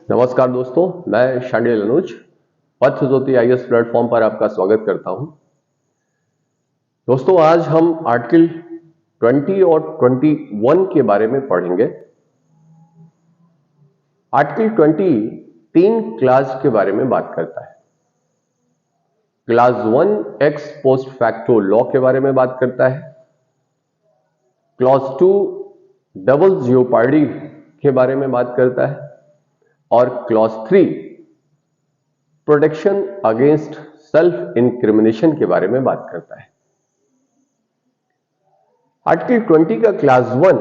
नमस्कार दोस्तों, मैं शांडिल अनुज पथ ज्योति आईएएस प्लेटफॉर्म पर आपका स्वागत करता हूं। दोस्तों, आज हम आर्टिकल 20 और 21 के बारे में पढ़ेंगे। आर्टिकल 20 तीन क्लास के बारे में बात करता है। Class 1 x post facto law के बारे में बात करता है। क्लास 2 डबल जियोपार्डी के बारे में बात करता है और clause 3 protection against self incrimination के बारे में बात करता है। आर्टिकल 20 का क्लास 1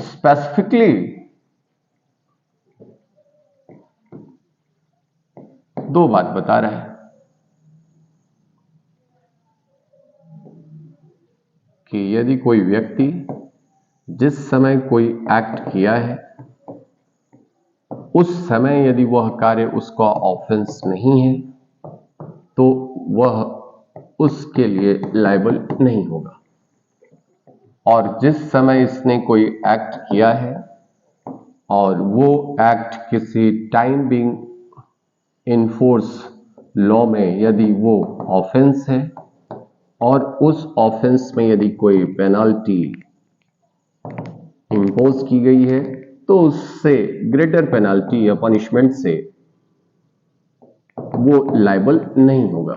स्पेसिफिकली दो बात बता रहा है कि यदि कोई व्यक्ति जिस समय कोई एक्ट किया है उस समय यदि वह कार्य उसका ऑफेंस नहीं है तो वह उसके लिए लायबल नहीं होगा, और जिस समय इसने कोई एक्ट किया है और वो एक्ट किसी टाइम बीइंग इनफोर्स लॉ में यदि वो ऑफेंस है और उस ऑफेंस में यदि कोई पेनल्टी इम्पोज की गई है तो उससे ग्रेटर पेनल्टी या पनिशमेंट से वो लायबल नहीं होगा।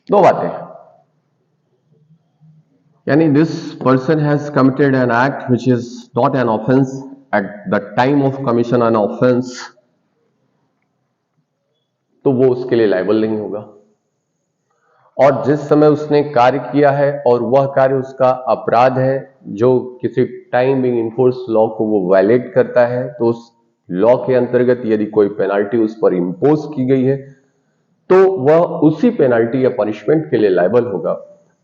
दो बातें, यानी this person has committed an act which is not an offence at the time of commission an offence, तो वो उसके लिए लायबल नहीं होगा। और जिस समय उसने कार्य किया है और वह कार्य उसका अपराध है जो किसी टाइम बीइंग इनफोर्स लॉ को वो वायलेट करता है, तो उस लॉ के अंतर्गत यदि कोई पेनल्टी उस पर इंपोज की गई है तो वह उसी पेनल्टी या पनिशमेंट के लिए लायबल होगा।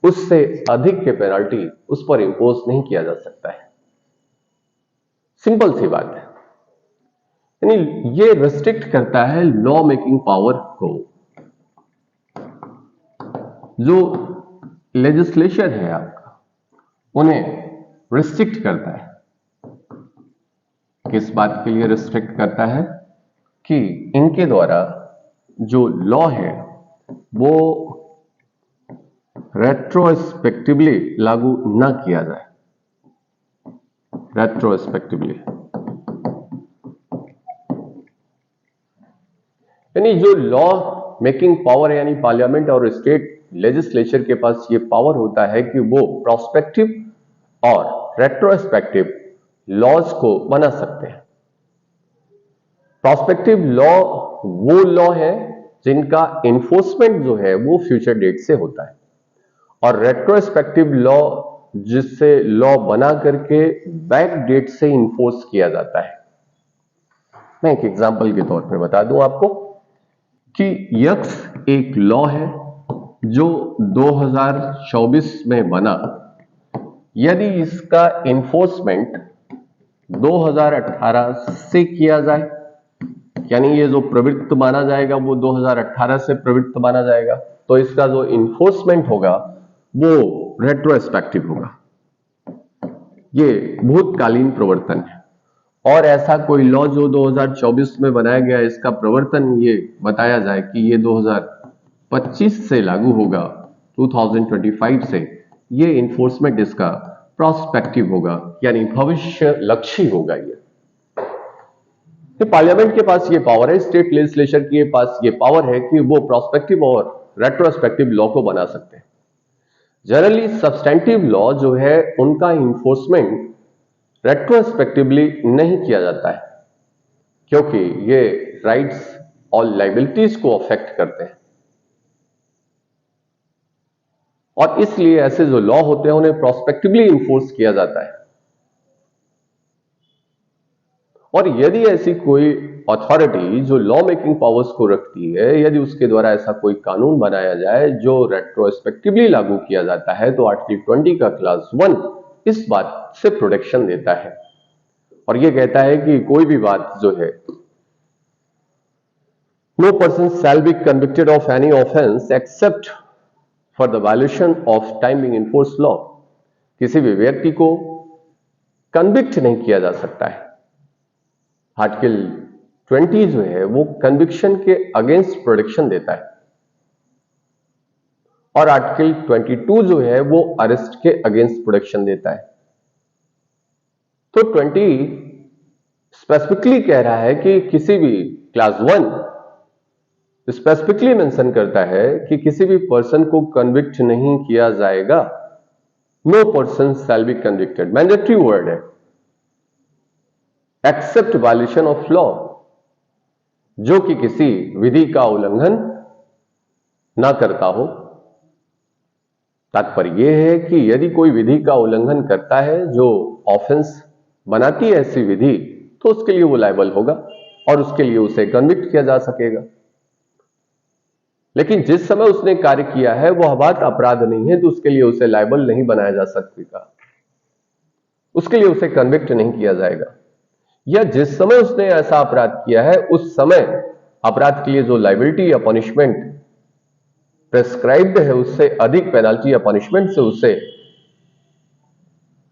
उससे अधिक के पेनल्टी उस पर इंपोज नहीं किया जा सकता है। सिंपल सी बात है, यानी ये रेस्ट्रिक्ट करता है लॉ मेकिंग पावर को। जो लेजिस्लेचर है आपका उन्हें रिस्ट्रिक्ट करता है। किस बात के लिए रिस्ट्रिक्ट करता है? कि इनके द्वारा जो लॉ है वो रेट्रोस्पेक्टिवली लागू न किया जाए। रेट्रोस्पेक्टिवली यानी जो लॉ मेकिंग पावर यानी पार्लियामेंट और स्टेट लेजिस्लेचर के पास ये पावर होता है कि वो प्रोस्पेक्टिव और रेट्रोस्पेक्टिव लॉज को बना सकते हैं। प्रोस्पेक्टिव लॉ वो लॉ है जिनका इन्फोर्समेंट जो है वो फ्यूचर डेट से होता है, और रेट्रोस्पेक्टिव लॉ जिससे लॉ बना करके बैक डेट से इन्फोर्स किया जाता है। मैं एक एग्जांपल के तौर पे बता दूं आपको कि यक्स एक लॉ है जो 2024 में बना। यदि इसका इन्फोर्समेंट 2018 से किया जाए, यानी ये जो प्रवृत्त माना जाएगा वो 2018 से प्रवृत्त माना जाएगा, तो इसका जो इन्फोर्समेंट होगा वो रेट्रोस्पेक्टिव होगा। ये भूतकालीन प्रवर्तन है। और ऐसा कोई लॉ जो 2024 में बनाया गया इसका प्रवर्तन ये बताया जाए कि ये 2025 से लागू होगा, 2025 से, ये इन्फोर्समेंट इसका प्रोस्पेक्टिव होगा, यानी भविष्य लक्ष्य होगा। ये पार्लियामेंट के पास ये पावर है, स्टेट लेजिस्लेचर के पास ये पावर है कि वो प्रोस्पेक्टिव और रेट्रोस्पेक्टिव लॉ को बना सकते हैं। जनरली सब्सटेंटिव लॉ जो है उनका इन्फोर्समेंट रेट्रोस्पेक्टिवली नहीं किया जाता है, क्योंकि ये राइट्स और लायबिलिटीज को अफेक्ट करते हैं, और इसलिए ऐसे जो लॉ होते हैं उन्हें प्रोस्पेक्टिवली इन्फोर्स किया जाता है। और यदि ऐसी कोई अथॉरिटी जो लॉ मेकिंग पावर्स को रखती है, यदि उसके द्वारा ऐसा कोई कानून बनाया जाए जो रेट्रोस्पेक्टिवली लागू किया जाता है, तो आर्टिकल 20 का क्लास 1 इस बात से प्रोटेक्शन देता है और यह कहता है कि कोई भी बात जो है, no person shall be convicted of any offence except for the violation of timing in force law. किसी भी व्यक्ति को कन्विक्ट नहीं किया जा सकता है। आर्टिकल 20 जो है वो कन्विक्शन के अगेंस्ट प्रोटेक्शन देता है और आर्टिकल 22 जो है वो अरेस्ट के अगेंस्ट प्रोटेक्शन देता है। तो 20 स्पेसिफिकली कह रहा है कि किसी भी क्लास 1 स्पेसिफिकली मेंशन करता है कि किसी भी पर्सन को कन्विक्ट नहीं किया जाएगा। No person shall be convicted, mandatory word है, एक्सेप्ट वायलेशन ऑफ लॉ, जो कि किसी विधि का उल्लंघन ना करता हो। तात्पर्य यह है कि यदि कोई विधि का उल्लंघन करता है जो ऑफेंस बनाती है ऐसी विधि, तो उसके लिए वो लायबल होगा और उसके लिए उसे कन्विक्ट किया जा सकेगा। लेकिन जिस समय उसने कार्य किया है वह बात अपराध नहीं है, तो उसके लिए उसे लायबल नहीं बनाया जा सकेगा, उसके लिए उसे कन्विक्ट नहीं किया जाएगा। या जिस समय उसने ऐसा अपराध किया है उस समय अपराध के लिए जो लायबिलिटी या पनिशमेंट प्रेस्क्राइब्ड है उससे अधिक पेनाल्टी या पनिशमेंट से उसे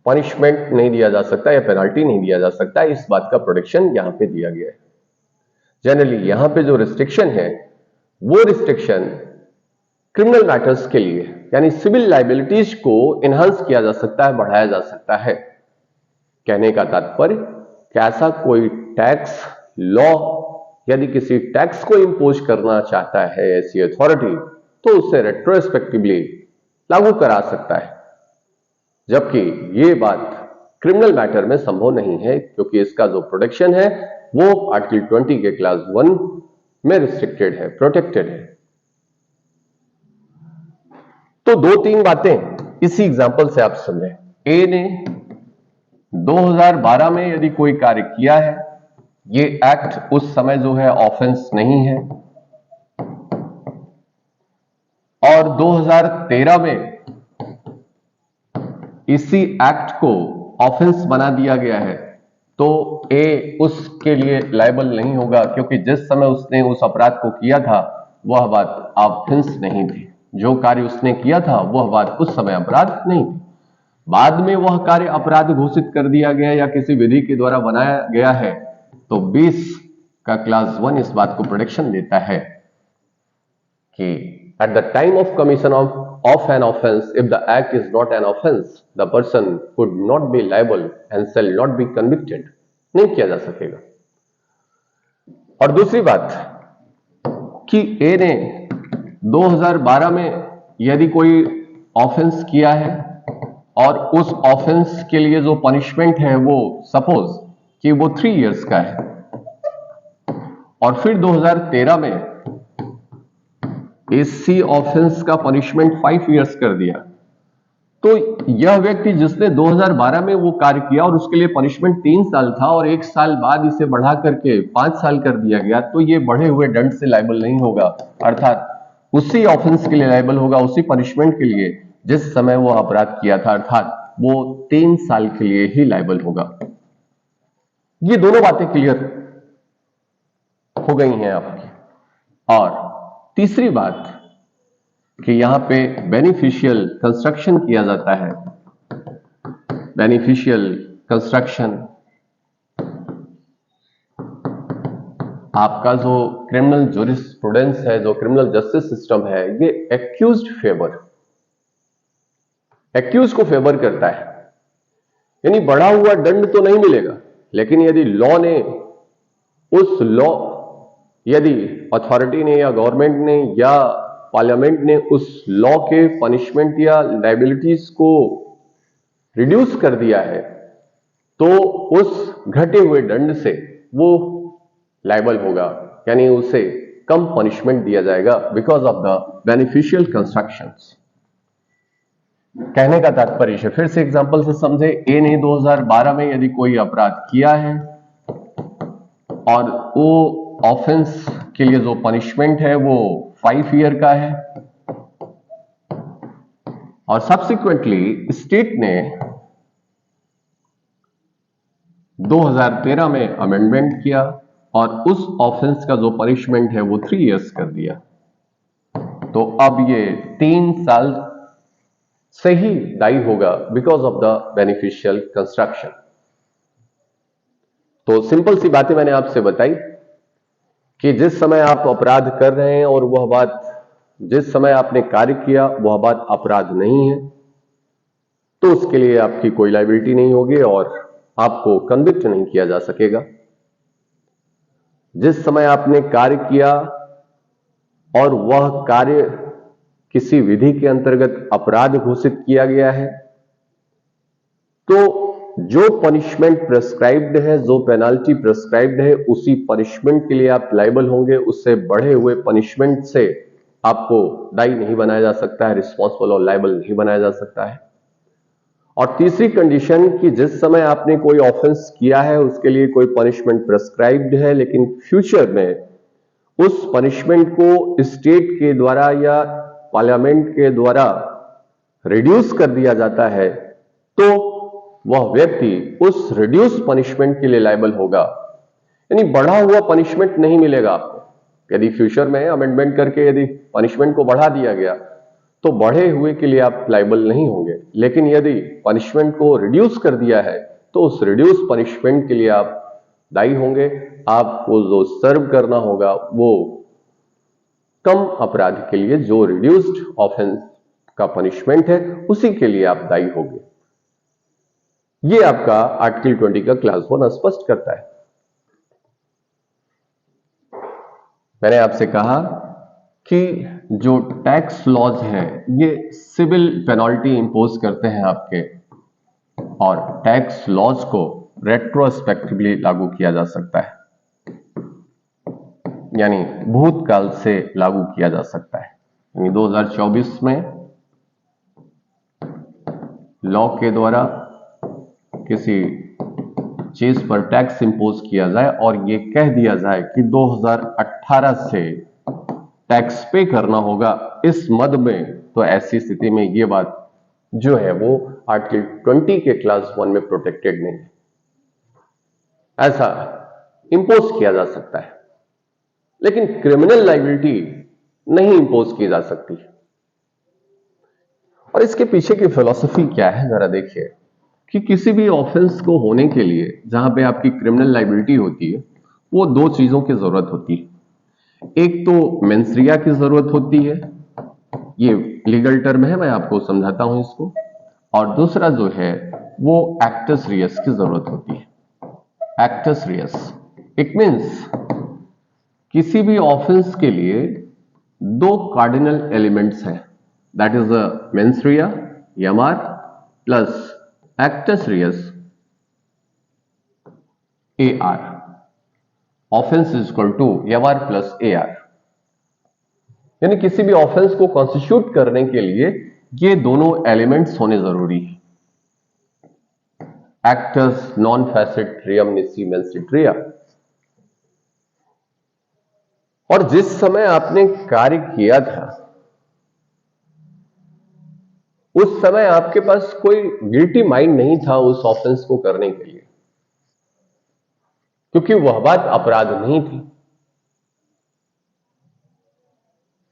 पनिशमेंट नहीं दिया जा सकता या पेनाल्टी नहीं दिया जा सकता। इस बात का प्रोटेक्शन यहां पे दिया गया है। जनरली यहां पे जो रिस्ट्रिक्शन है वो रिस्ट्रिक्शन क्रिमिनल मैटर्स के लिए यानी सिविल लाइबिलिटीज को एनहांस किया जा सकता है, बढ़ाया जा सकता है। कहने का तात्पर्य कि ऐसा कोई टैक्स लॉ यदि किसी टैक्स को इंपोज करना चाहता है ऐसी अथॉरिटी, तो उसे रेट्रोस्पेक्टिवली लागू करा सकता है, जबकि ये बात क्रिमिनल मैटर में संभव नहीं है, क्योंकि इसका जो प्रोटेक्शन है वो आर्टिकल 20 के क्लास 1 में रिस्ट्रिक्टेड है, प्रोटेक्टेड है। तो 2-3 बातें इसी एग्जांपल से आप समझें। ए ने 2012 में यदि कोई कार्य किया है, ये एक्ट उस समय जो है ऑफेंस नहीं है, और 2013 में इसी एक्ट को ऑफेंस बना दिया गया है, तो ए उसके लिए लायबल नहीं होगा, क्योंकि जिस समय उसने उस अपराध को किया था वह बात ऑफेंस नहीं थी। जो कार्य उसने किया था वह बात उस समय अपराध नहीं थी। बाद में वह कार्य अपराध घोषित कर दिया गया या किसी विधि के द्वारा बनाया गया है, तो 20 का क्लास 1 इस बात को प्रोटेक्शन देता है कि at the time of commission of an offense, if the act is not an offense, the person could not be liable and shall not be convicted, नहीं किया जा सकेगा। और दूसरी बात कि ए ने 2012 में यदि कोई ऑफेंस किया है और उस ऑफेंस के लिए जो पनिशमेंट है वो सपोज कि वो 3 इयर्स का है, और फिर 2013 में इसी ऑफेंस का पनिशमेंट 5 इयर्स कर दिया, तो यह व्यक्ति जिसने 2012 में वो कार्य किया और उसके लिए पनिशमेंट 3 साल था और 1 साल बाद इसे बढ़ा करके 5 साल कर दिया गया, तो ये बढ़े हुए दंड से लायबल नहीं होगा, अर्थात उसी ऑफेंस के लिए लायबल होगा, उसी पनिशमेंट के लिए जिस समय वो अपराध किया था, अर्थात वो 3 साल के लिए ही लायबल होगा। ये दोनों बातें क्लियर हो गई हैं आपकी। और तीसरी बात कि यहां पे बेनिफिशियल कंस्ट्रक्शन किया जाता है। बेनिफिशियल कंस्ट्रक्शन आपका जो क्रिमिनल जूरिस्प्रूडेंस है, जो क्रिमिनल जस्टिस सिस्टम है, ये एक्यूज्ड को फेवर करता है। यानी बढ़ा हुआ दंड तो नहीं मिलेगा, लेकिन यदि लॉ ने यदि अथॉरिटी ने या गवर्नमेंट ने या पार्लियामेंट ने उस लॉ के पनिशमेंट या लायबिलिटीज को रिड्यूस कर दिया है, तो उस घटे हुए दंड से वो लायबल होगा, यानी उसे कम पनिशमेंट दिया जाएगा because of the beneficial constructions. कहने का तात्पर्य फिर से एग्जांपल से समझे। ए ने 2012 में यदि कोई अपराध किया है और वो ऑफेंस के लिए जो पनिशमेंट है वो 5 ईयर का है, और सब्सिक्वेंटली स्टेट ने 2013 में अमेंडमेंट किया और उस ऑफेंस का जो पनिशमेंट है वो 3 इयर्स कर दिया, तो अब ये 3 साल से ही दायी होगा because of the beneficial construction. तो सिंपल सी बातें मैंने आपसे बताई कि जिस समय आप अपराध कर रहे हैं और वह बात, जिस समय आपने कार्य किया वह बात अपराध नहीं है, तो उसके लिए आपकी कोई लायबिलिटी नहीं होगी और आपको कन्विक्ट नहीं किया जा सकेगा। जिस समय आपने कार्य किया और वह कार्य किसी विधि के अंतर्गत अपराध घोषित किया गया है, तो जो पनिशमेंट प्रेस्क्राइब्ड है, जो पेनाल्टी प्रेस्क्राइब्ड है, उसी पनिशमेंट के लिए आप लायबल होंगे। उससे बढ़े हुए पनिशमेंट से आपको दायी नहीं बनाया जा सकता है, रिस्पॉन्सिबल और लायबल नहीं बनाया जा सकता है। और तीसरी कंडीशन कि जिस समय आपने कोई ऑफेंस किया है उसके लिए कोई पनिशमेंट प्रेस्क्राइब्ड है, लेकिन फ्यूचर में उस पनिशमेंट को स्टेट के द्वारा या पार्लियामेंट के द्वारा रिड्यूस कर दिया जाता है, तो वह व्यक्ति उस रिड्यूस पनिशमेंट के लिए लायबल होगा। यानी बढ़ा हुआ पनिशमेंट नहीं मिलेगा आपको। यदि फ्यूचर में अमेंडमेंट करके यदि पनिशमेंट को बढ़ा दिया गया तो बढ़े हुए के लिए आप लायबल नहीं होंगे, लेकिन यदि पनिशमेंट को रिड्यूस कर दिया है तो उस रिड्यूस पनिशमेंट के लिए आप दायी होंगे। आपको जो सर्व करना होगा वो कम अपराध के लिए जो रिड्यूस्ड ऑफेंस का पनिशमेंट है उसी के लिए आप दायी होंगे। ये आपका आर्टिकल 20 का क्लास 1 स्पष्ट करता है। मैंने आपसे कहा कि जो टैक्स लॉज हैं ये सिविल पेनल्टी इंपोज करते हैं आपके, और टैक्स लॉज को रेट्रोस्पेक्टिवली लागू किया जा सकता है, यानी भूतकाल से लागू किया जा सकता है। यानी 2024 में लॉ के द्वारा किसी चीज पर टैक्स इंपोज किया जाए और ये कह दिया जाए कि 2018 से टैक्स पे करना होगा इस मद में, तो ऐसी स्थिति में ये बात जो है वो आर्टिकल 20 के क्लास 1 में प्रोटेक्टेड नहीं है। ऐसा इंपोज किया जा सकता है, लेकिन क्रिमिनल लायबिलिटी नहीं इंपोज की जा सकती। और इसके पीछे की फिलॉसफी क्या है जरा देखिए कि किसी भी ऑफेंस को होने के लिए जहां पे आपकी क्रिमिनल लायबिलिटी होती है वो दो चीजों की जरूरत होती है। एक तो मेंस रिया की जरूरत होती है, ये लीगल टर्म है, मैं आपको समझाता हूं इसको। और दूसरा जो है वो एक्टस रियस की जरूरत होती है। एक्टस रियस इट मींस किसी भी ऑफेंस के लिए दो कार्डिनल एलिमेंट्स हैं, that is the mens rea यमार plus actus reus A R. Offence is equal to यमार प्लस ए आर। यानी किसी भी ऑफेंस को कॉन्स्टिट्यूट करने के लिए ये दोनों एलिमेंट्स होने जरूरी है, एक्टस नॉन फैसेट रियम निसी मेंस रिया। और जिस समय आपने कार्य किया था उस समय आपके पास कोई गिल्टी माइंड नहीं था उस ऑफेंस को करने के लिए, क्योंकि वह बात अपराध नहीं थी।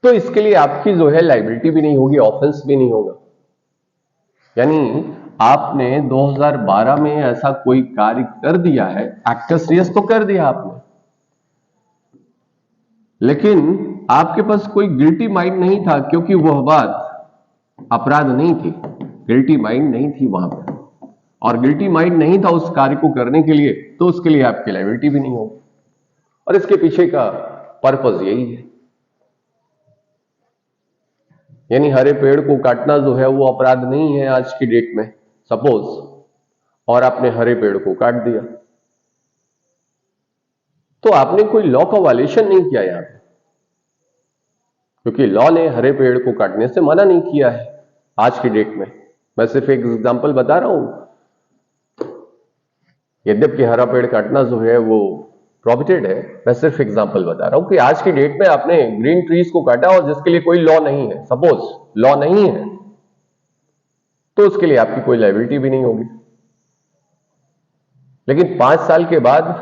तो इसके लिए आपकी जो है लायबिलिटी भी नहीं होगी, ऑफेंस भी नहीं होगा। यानी आपने 2012 में ऐसा कोई कार्य कर दिया है, एक्टस रियस तो कर दिया आपने, लेकिन आपके पास कोई गिल्टी माइंड नहीं था क्योंकि वह बात अपराध नहीं थी, गिल्टी माइंड नहीं थी वहां पर, और गिल्टी माइंड नहीं था उस कार्य को करने के लिए, तो उसके लिए आपकी लायबिलिटी भी नहीं होगी। और इसके पीछे का पर्पस यही है। यानी हरे पेड़ को काटना जो है वो अपराध नहीं है आज की डेट में, सपोज, और आपने हरे पेड़ को काट दिया तो आपने कोई लॉ का वायलेशन नहीं किया यहां पे, क्योंकि लॉ ने हरे पेड़ को काटने से मना नहीं किया है आज की डेट में। मैं सिर्फ एक एग्जांपल बता रहा हूं, यद्यपि हरा पेड़ काटना जो है वो प्रोहिबिटेड है, मैं सिर्फ एग्जांपल बता रहा हूं कि आज की डेट में आपने ग्रीन ट्रीज को काटा और जिसके लिए कोई लॉ नहीं है, सपोज लॉ नहीं है, तो उसके लिए आपकी कोई लायबिलिटी भी नहीं होगी। लेकिन 5 साल के बाद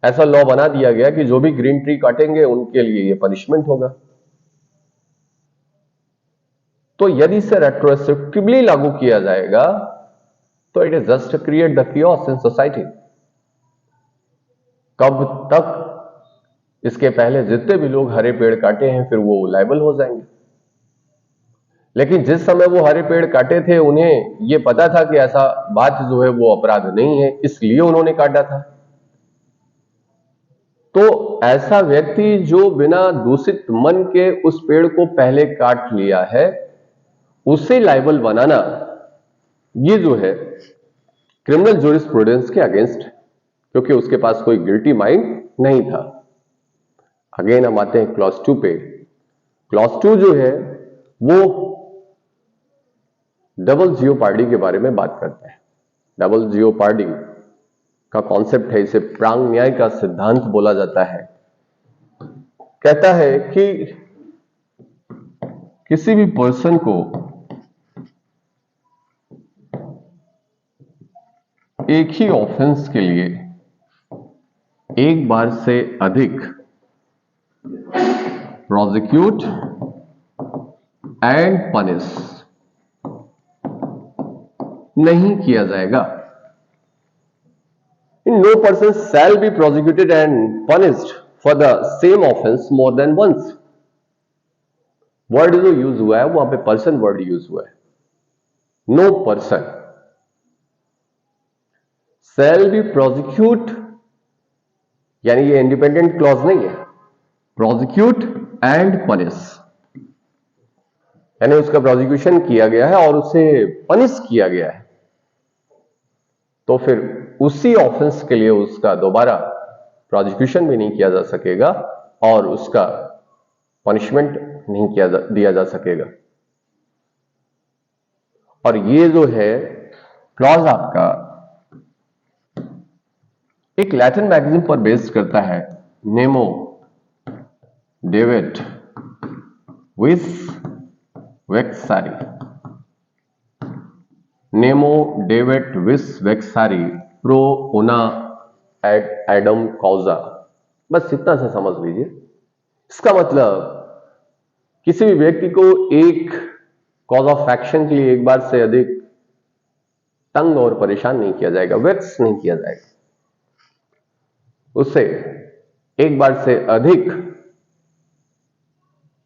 ऐसा लॉ बना दिया गया कि जो भी ग्रीन ट्री काटेंगे उनके लिए ये पनिशमेंट होगा। तो यदि इसे रेट्रोस्पेक्टिवली लागू किया जाएगा तो it is just create the chaos in society. कब तक? इसके पहले जितने भी लोग हरे पेड़ काटे हैं फिर वो लायबल हो जाएंगे। लेकिन जिस समय वो हरे पेड़ काटे थे उन्हें ये पता था कि ऐसा बात जो है वो अपराध नहीं है, इसलिए उन्होंने काटा था। तो ऐसा व्यक्ति जो बिना दूषित मन के उस पेड़ को पहले काट लिया है, उसे लायबल बनाना ये जो है क्रिमिनल जूरिस्प्रूडेंस के अगेंस्ट है, क्योंकि उसके पास कोई गिल्टी माइंड नहीं था। अगेन हम आते हैं क्लॉज 2 पे। क्लॉज 2 जो है वो डबल जियोपार्डी के बारे में बात करता है। डबल जियोपार्डी का कॉन्सेप्ट है, इसे प्रांग न्याय का सिद्धांत बोला जाता है। कहता है कि किसी भी पर्सन को एक ही ऑफेंस के लिए एक बार से अधिक प्रोसिक्यूट एंड पनिश नहीं किया जाएगा। No person shall be prosecuted and punished for the same offense more than once. Word जो यूज हुआ है वहां पे पर्सन वर्ड यूज हुआ है। No person shall be prosecute, यानी ये इंडिपेंडेंट क्लॉज नहीं है। प्रोसिक्यूट एंड पनिश, यानी उसका प्रोसिक्यूशन किया गया है और उसे पनिश किया गया है, तो फिर उसी ऑफेंस के लिए उसका दोबारा प्रोसिक्यूशन भी नहीं किया जा सकेगा और उसका पनिशमेंट नहीं दिया जा सकेगा। और ये जो है क्लॉज आपका एक लैटिन मैगजीन पर बेस्ड करता है, नेमो डेविड विस वेक्सारी। नेमो डेविड विस वेक्सारी प्रो उना एडम कॉजा। बस इतना सा समझ लीजिए। इसका मतलब किसी भी व्यक्ति को एक कॉज ऑफ एक्शन के लिए एक बार से अधिक तंग और परेशान नहीं किया जाएगा, वेक्स नहीं किया जाएगा, उससे एक बार से अधिक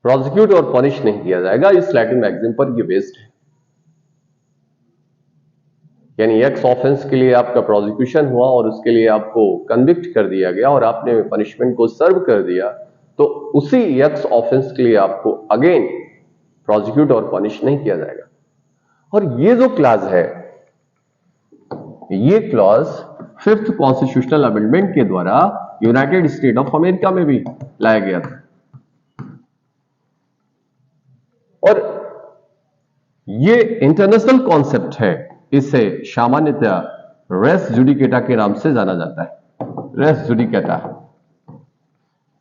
प्रोसिक्यूट और पनिश नहीं किया जाएगा। इस लैटिन मैगजीन पर यह बेस्ड है। यानी एक्स ऑफेंस के लिए आपका प्रोसिक्यूशन हुआ और उसके लिए आपको कन्विक्ट कर दिया गया और आपने पनिशमेंट को सर्व कर दिया, तो उसी एक्स ऑफेंस के लिए आपको अगेन प्रोसिक्यूट और पनिश नहीं किया जाएगा। और ये जो क्लॉज है, ये क्लॉज 5th कॉन्स्टिट्यूशनल अमेंडमेंट के द्वारा यूनाइटेड स्टेट ऑफ अमेरिका में भी लाया गया था। और ये इंटरनेशनल कॉन्सेप्ट है, इसे सामान्यतः रेस जुडिकेटा के नाम से जाना जाता है। रेस जुडिकेटा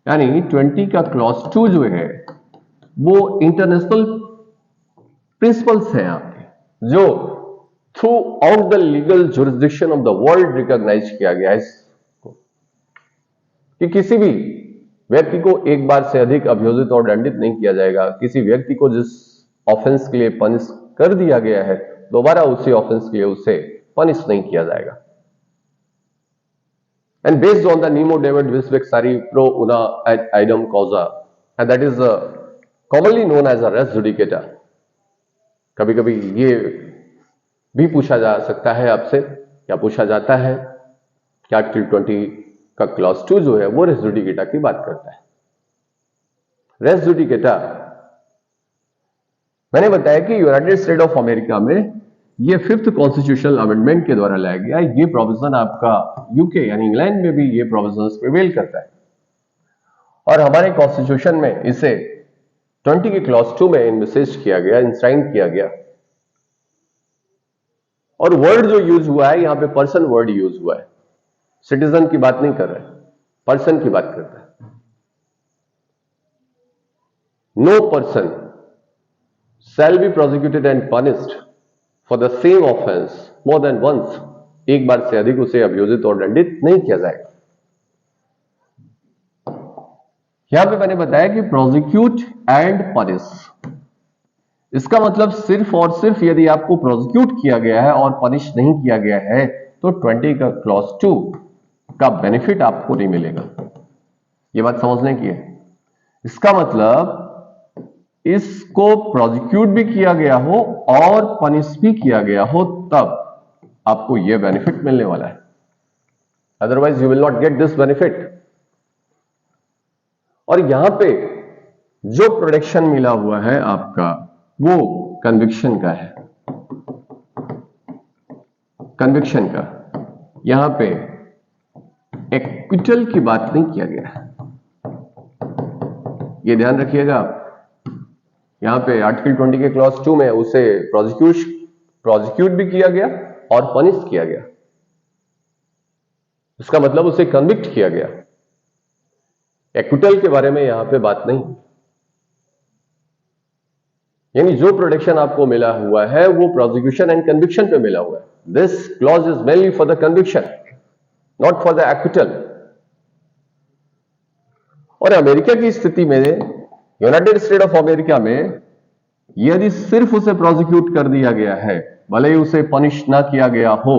यानी 20 का क्लॉज 2 जो है वो इंटरनेशनल प्रिंसिपल्स है आपके, जो throughout the legal jurisdiction of the world recognise किया गया है इसको, कि किसी भी व्यक्ति को एक बार से अधिक अभियोजित और दंडित नहीं किया जाएगा। किसी व्यक्ति को जिस ऑफेंस के लिए पनिश कर दिया गया है, दोबारा उसी ऑफेंस के लिए उसे पनिश नहीं किया जाएगा। And based on the Nemo David Wisbeck-Sari pro una ad idem causa, and that is commonly known as a res judicata. कभी कभी ये भी पूछा जा सकता है आपसे, या पूछा जाता है कि आर्टिकल 20 का क्लॉज 2 जो है वो रेस जुडिकेटा की बात करता है। रेस जुडिकेटा मैंने बताया कि यूनाइटेड स्टेट ऑफ अमेरिका में ये 5th कॉन्स्टिट्यूशनल अमेंडमेंट के द्वारा लाया गया। ये प्रोविजन आपका यूके यानी इंग्लैंड में भी ये प्रोविजन प्रिवेल करता है, और हमारे कॉन्स्टिट्यूशन में इसे 20 के क्लॉज 2 में इनविसेज किया गया, इंश्राइन किया गया। और वर्ड जो यूज हुआ है यहां पे पर्सन वर्ड यूज हुआ है, सिटीजन की बात नहीं कर रहे, पर्सन की बात करता है। No person shall be prosecuted and punished for the same offense more than once. एक बार से अधिक उसे अभियोजित और दंडित नहीं किया जाएगा। यहां पे मैंने बताया कि प्रोसिक्यूट एंड पनिश, इसका मतलब सिर्फ और सिर्फ यदि आपको प्रोसिक्यूट किया गया है और पनिश नहीं किया गया है तो 20 का क्लॉज 2 का बेनिफिट आपको नहीं मिलेगा। ये बात समझने की है। इसका मतलब इसको प्रोसिक्यूट भी किया गया हो और पनिश भी किया गया हो तब आपको यह बेनिफिट मिलने वाला है, otherwise you will not get this benefit. और यहां पे जो प्रोटेक्शन मिला हुआ है आपका वो कन्विक्शन का है, कन्विक्शन का। यहां पे एक्विटल की बात नहीं किया गया है, ये ध्यान रखिएगा आप। यहां पे आर्टिकल 20 के क्लॉज 2 में उसे प्रोसिक्यूट भी किया गया और पनिश किया गया, इसका मतलब उसे कन्विक्ट किया गया। एक्विटल के बारे में यहां पे बात नहीं, यानी जो प्रोटेक्शन आपको मिला हुआ है वो प्रोसिक्यूशन एंड कन्विक्शन पे मिला हुआ है। This clause is mainly for the conviction, not for the acquittal. और अमेरिका की स्थिति में, यूनाइटेड स्टेट ऑफ अमेरिका में, यदि सिर्फ उसे प्रोसिक्यूट कर दिया गया है, भले ही उसे पनिश ना किया गया हो,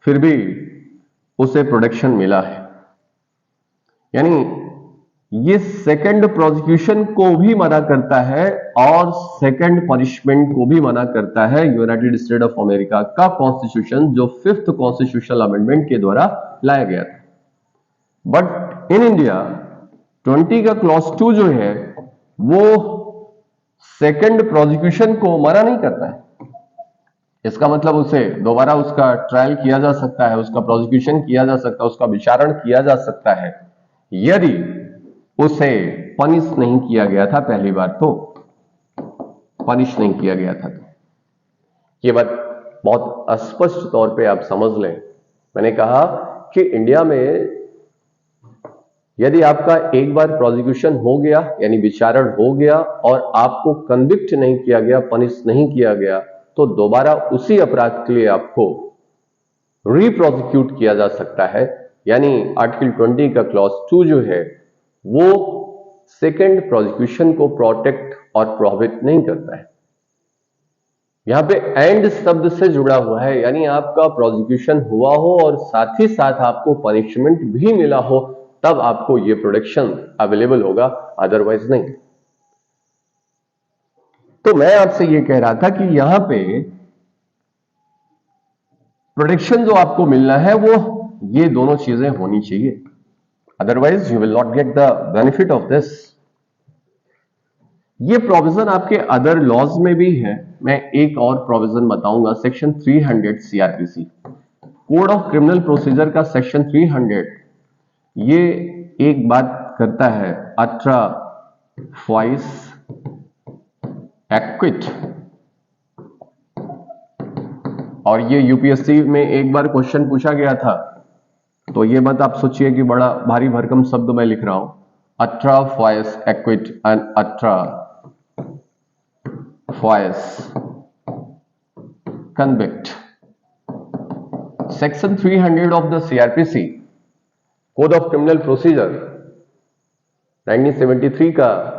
फिर भी उसे प्रोटेक्शन मिला है। यानी ये सेकंड प्रोसिक्यूशन को भी मना करता है और सेकंड पनिशमेंट को भी मना करता है यूनाइटेड स्टेट ऑफ अमेरिका का कॉन्स्टिट्यूशन, जो 5th कॉन्स्टिट्यूशनल अमेंडमेंट के द्वारा लाया गया था। बट इन इंडिया 20 का क्लॉज 2 जो है वो सेकंड प्रोसिक्यूशन को मना नहीं करता है। इसका मतलब उसे दोबारा उसका ट्रायल किया जा सकता है, उसका प्रोसिक्यूशन किया जा सकता है, उसका विचारण किया जा सकता है यदि उसे पनिश नहीं किया गया था पहली बार, तो पनिश नहीं किया गया था। तो ये बात बहुत स्पष्ट तौर पे आप समझ लें। मैंने कहा कि इंडिया में यदि आपका एक बार प्रोसिक्यूशन हो गया, यानी विचारण हो गया और आपको कन्विक्ट नहीं किया गया, पनिश नहीं किया गया, तो दोबारा उसी अपराध के लिए आपको रीप्रोसिक्यूट किया जा सकता है। यानी आर्टिकल 20 का क्लॉज 2 जो है वो सेकंड प्रोसिक्यूशन को प्रोटेक्ट और प्रोहिबिट नहीं करता है। यहां पे एंड शब्द से जुड़ा हुआ है, यानी आपका प्रोसिक्यूशन हुआ हो और साथ ही साथ आपको पनिशमेंट भी मिला हो, तब आपको ये प्रोटेक्शन अवेलेबल होगा, अदरवाइज नहीं। तो मैं आपसे ये कह रहा था कि यहां पे प्रोटेक्शन जो आपको मिलना है वो ये दोनों चीजें होनी चाहिए, otherwise you will not get the benefit of this. ये प्रोविजन आपके अदर लॉज में भी है। मैं एक और प्रोविजन बताऊंगा, section 300 CrPC, code of criminal procedure का सेक्शन 300, ये एक बात करता है अट्रा वाइस एक्विट। और ये यूपीएससी में एक बार क्वेश्चन पूछा गया था, तो ये मत आप सोचिए कि बड़ा भारी भरकम शब्द मैं लिख रहा हूं। Autrefois acquit and autrefois convict. Section 300 of the CRPC, Code of Criminal Procedure 1973 का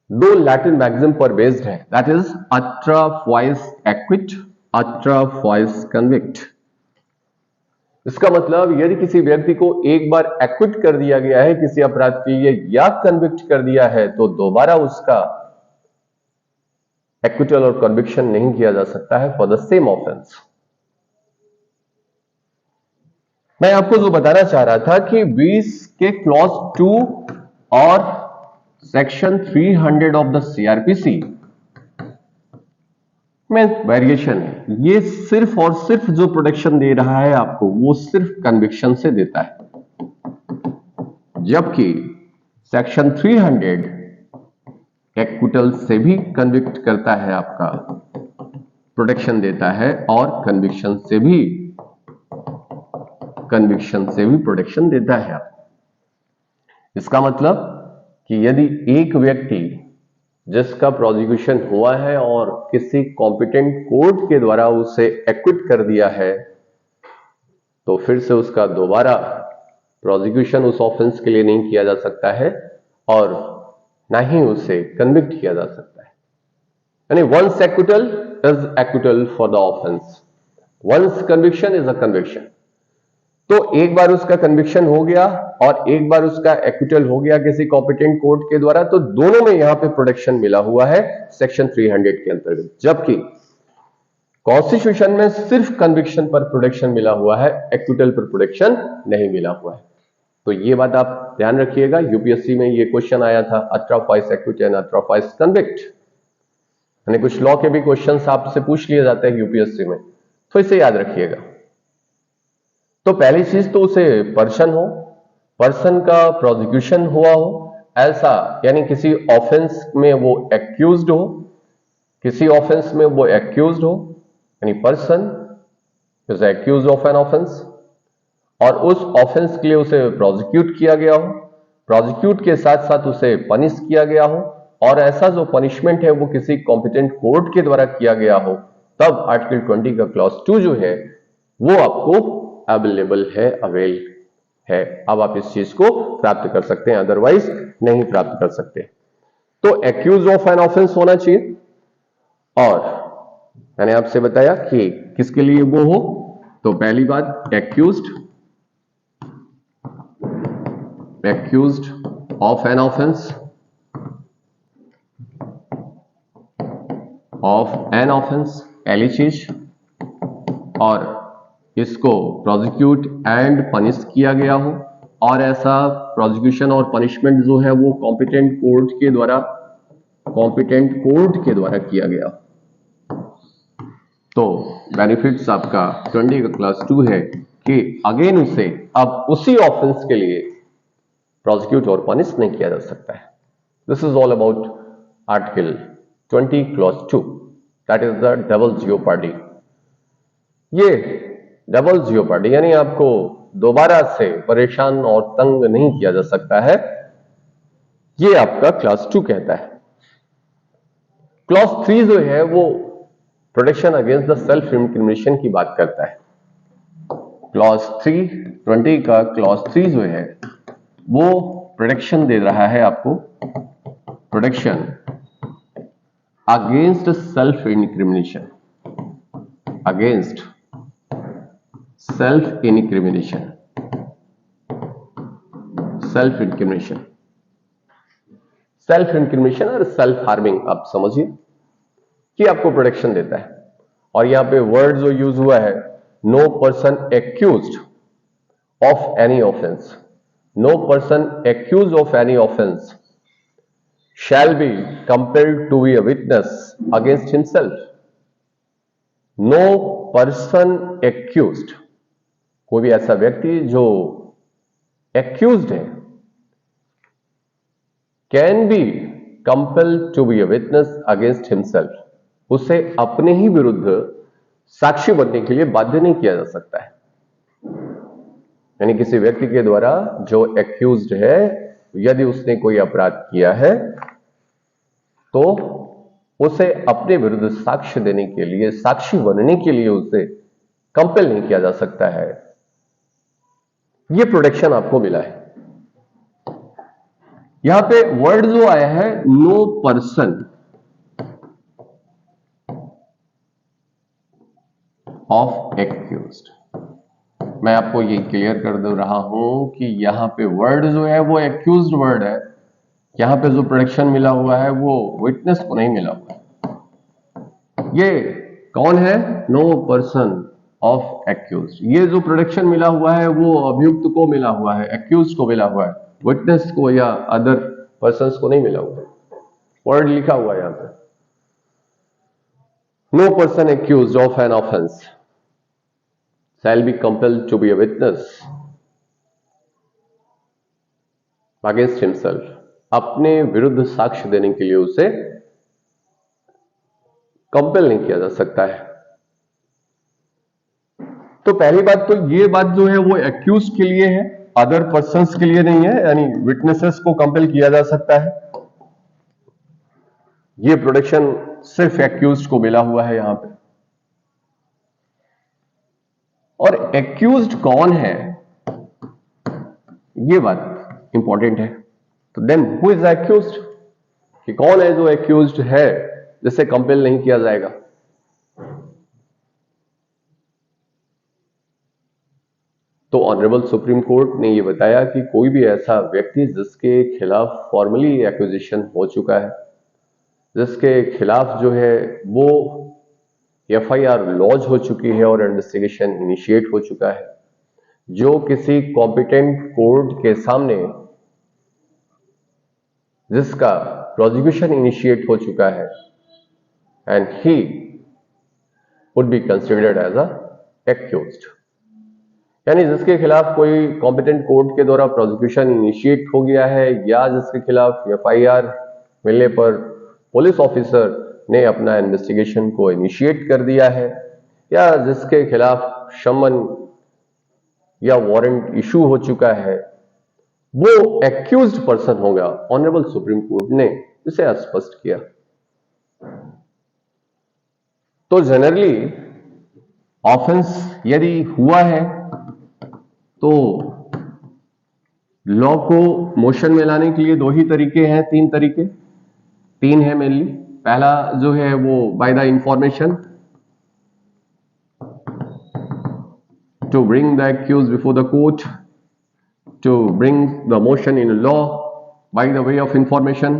दो लैटिन मैक्सिम पर बेस्ड है, that is autrefois acquit, autrefois convict. इसका मतलब यदि किसी व्यक्ति को एक बार एक्विट कर दिया गया है किसी अपराध के लिए या कन्विक्ट कर दिया है, तो दोबारा उसका एक्विटल और कन्विक्शन नहीं किया जा सकता है फॉर द सेम ऑफेंस। मैं आपको जो बताना चाह रहा था कि 20 के क्लॉज 2 और सेक्शन 300 ऑफ द सीआरपीसी में वेरिएशन है। ये सिर्फ और सिर्फ जो प्रोटेक्शन दे रहा है आपको वो सिर्फ कन्विक्शन से देता है, जबकि सेक्शन 300 एक्विटल से भी कन्विक्ट करता है, आपका प्रोटेक्शन देता है, और कन्विक्शन से भी प्रोटेक्शन देता है आपको। इसका मतलब कि यदि एक व्यक्ति जिसका प्रोसिक्यूशन हुआ है और किसी कॉम्पिटेंट कोर्ट के द्वारा उसे एक्विट कर दिया है, तो फिर से उसका दोबारा प्रोसिक्यूशन उस ऑफेंस के लिए नहीं किया जा सकता है और ना ही उसे कन्विक्ट किया जा सकता है। यानी once acquittal is acquittal for the offence, once conviction is a conviction. तो एक बार उसका कन्विक्शन हो गया और एक बार उसका एक्विटल हो गया किसी कॉम्पिटेंट कोर्ट के द्वारा, तो दोनों में यहां पे प्रोटेक्शन मिला हुआ है सेक्शन 300 के अंतर्गत। जबकि कॉन्स्टिट्यूशन में सिर्फ कन्विक्शन पर प्रोटेक्शन मिला हुआ है, एक्विटल पर प्रोटेक्शन नहीं मिला हुआ है। तो ये बात आप ध्यान रखिएगा, यूपीएससी में ये क्वेश्चन आया था, अट्राफाइस एक्विट एंड अट्राफाइस कन्विक्ट, यानी कुछ लॉ के भी क्वेश्चंस आपसे पूछ लिए जाते हैं यूपीएससी में, तो इसे याद रखिएगा। तो पहली चीज तो उसे पर्सन का प्रोसिक्यूशन हुआ हो ऐसा, यानी किसी ऑफेंस में वो एक्यूज्ड हो, किसी ऑफेंस में वो एक्यूज्ड हो, यानी person is accused of an offence, और उस ऑफेंस के लिए उसे प्रोसिक्यूट किया गया हो, प्रोसिक्यूट के साथ साथ उसे पनिश किया गया हो, और ऐसा जो पनिशमेंट है वो किसी कॉम्पिटेंट कोर्ट के द्वारा किया गया हो, तब आर्टिकल 20 का क्लॉज 2 जो है वो आपको अवेलेबल है, अवेल है। अब आप इस चीज को प्राप्त कर सकते हैं, अदरवाइज नहीं प्राप्त कर सकते। तो एक्यूज ऑफ एन ऑफेंस होना चाहिए, और मैंने आपसे बताया कि किसके लिए वो हो। तो पहली बात, एक्यूज्ड ऑफ एन ऑफेंस, पहली चीज, और इसको प्रोसिक्यूट एंड पनिश किया गया हो, और ऐसा प्रोसिक्यूशन और पनिशमेंट जो है वो कॉम्पिटेंट कोर्ट के द्वारा किया गया। तो बेनिफिट्स आपका 20 का क्लास 2 है कि अगेन उसे अब उसी ऑफेंस के लिए प्रोसिक्यूट और पनिश नहीं किया जा सकता है। This is all about article 20 clause 2, that is the double jeopardy. ये डबल जियोपार्डी यानी आपको दोबारा से परेशान और तंग नहीं किया जा सकता है, ये आपका क्लास 2 कहता है। क्लॉज 3 जो है वो protection against the self incrimination की बात करता है। क्लॉज 3 20 का क्लॉज 3 जो है वो प्रोटेक्शन दे रहा है आपको, protection against self incrimination, against self incrimination और सेल्फ हार्मिंग, आप समझिए कि आपको प्रोटेक्शन देता है। और यहां पे वर्ड जो यूज हुआ है, no person accused of any offence, no person accused of any offence shall be compelled to be a witness against himself. No person accused, कोई भी ऐसा व्यक्ति जो एक्यूज्ड है, can be compelled to be a witness against himself, उसे अपने ही विरुद्ध साक्षी बनने के लिए बाध्य नहीं किया जा सकता है। यानी किसी व्यक्ति के द्वारा जो एक्यूज्ड है, यदि उसने कोई अपराध किया है तो उसे अपने विरुद्ध साक्ष्य देने के लिए, साक्षी बनने के लिए उसे कंपेल नहीं किया जा सकता है। यह प्रोटेक्शन आपको मिला है। यहां पे वर्ड जो आया है नो पर्सन ऑफ एक्यूज्ड, मैं आपको ये क्लियर कर दे रहा हूं कि यहां पे वर्ड जो है वो एक्यूज्ड वर्ड है। यहां पे जो प्रोटेक्शन मिला हुआ है वो विटनेस को नहीं मिला हुआ है। ये कौन है? No person of accused. ये जो प्रोटेक्शन मिला हुआ है वो अभियुक्त को मिला हुआ है, एक्यूज्ड को मिला हुआ है, विटनेस को या अदर पर्संस को नहीं मिला हुआ है। वर्ड लिखा हुआ है यहां पे, no person accused of an offence shall be compelled to be a witness against himself, अपने विरुद्ध साक्ष्य देने के लिए उसे कंपेल नहीं किया जा सकता है। तो पहली बात तो ये बात जो है वो एक्यूज के लिए है, अदर पर्संस के लिए नहीं है, यानी विटनेसेस को कंपेल किया जा सकता है। ये प्रोटेक्शन सिर्फ एक्यूज को मिला हुआ है यहां पे। और एक्यूज्ड कौन है, ये बात इंपॉर्टेंट है। तो देन हु इज एक्यूज्ड, कि कौन है जो एक्यूज्ड है जिसे कंपेल नहीं किया जाएगा। तो ऑनरेबल सुप्रीम कोर्ट ने ये बताया कि कोई भी ऐसा व्यक्ति जिसके खिलाफ फॉर्मली एक्विजिशन हो चुका है, जिसके खिलाफ जो है वो एफआईआर लॉन्च हो चुकी है और इन्वेस्टिगेशन इनिशिएट हो चुका है, जो किसी कॉम्पिटेंट कोर्ट के सामने जिसका प्रोसिक्यूशन इनिशिएट हो चुका है, and he would be considered as a accused, यानी जिसके खिलाफ कोई कॉम्पिटेंट कोर्ट के द्वारा प्रोसिक्यूशन इनिशिएट हो गया है या जिसके खिलाफ एफआईआर मिलने पर पुलिस ऑफिसर ने अपना इन्वेस्टिगेशन को इनिशिएट कर दिया है या जिसके खिलाफ समन या वारंट इशू हो चुका है, वो एक्यूज्ड पर्सन होगा। ऑनरेबल सुप्रीम कोर्ट ने इसे स्पष्ट किया। तो जनरली ऑफेंस यदि हुआ है तो लॉ को मोशन में लाने के लिए दो ही तरीके हैं, तीन है मेनली। पहला जो है वो by the information, to bring the accuse before the court, to bring the motion in law by the way of information,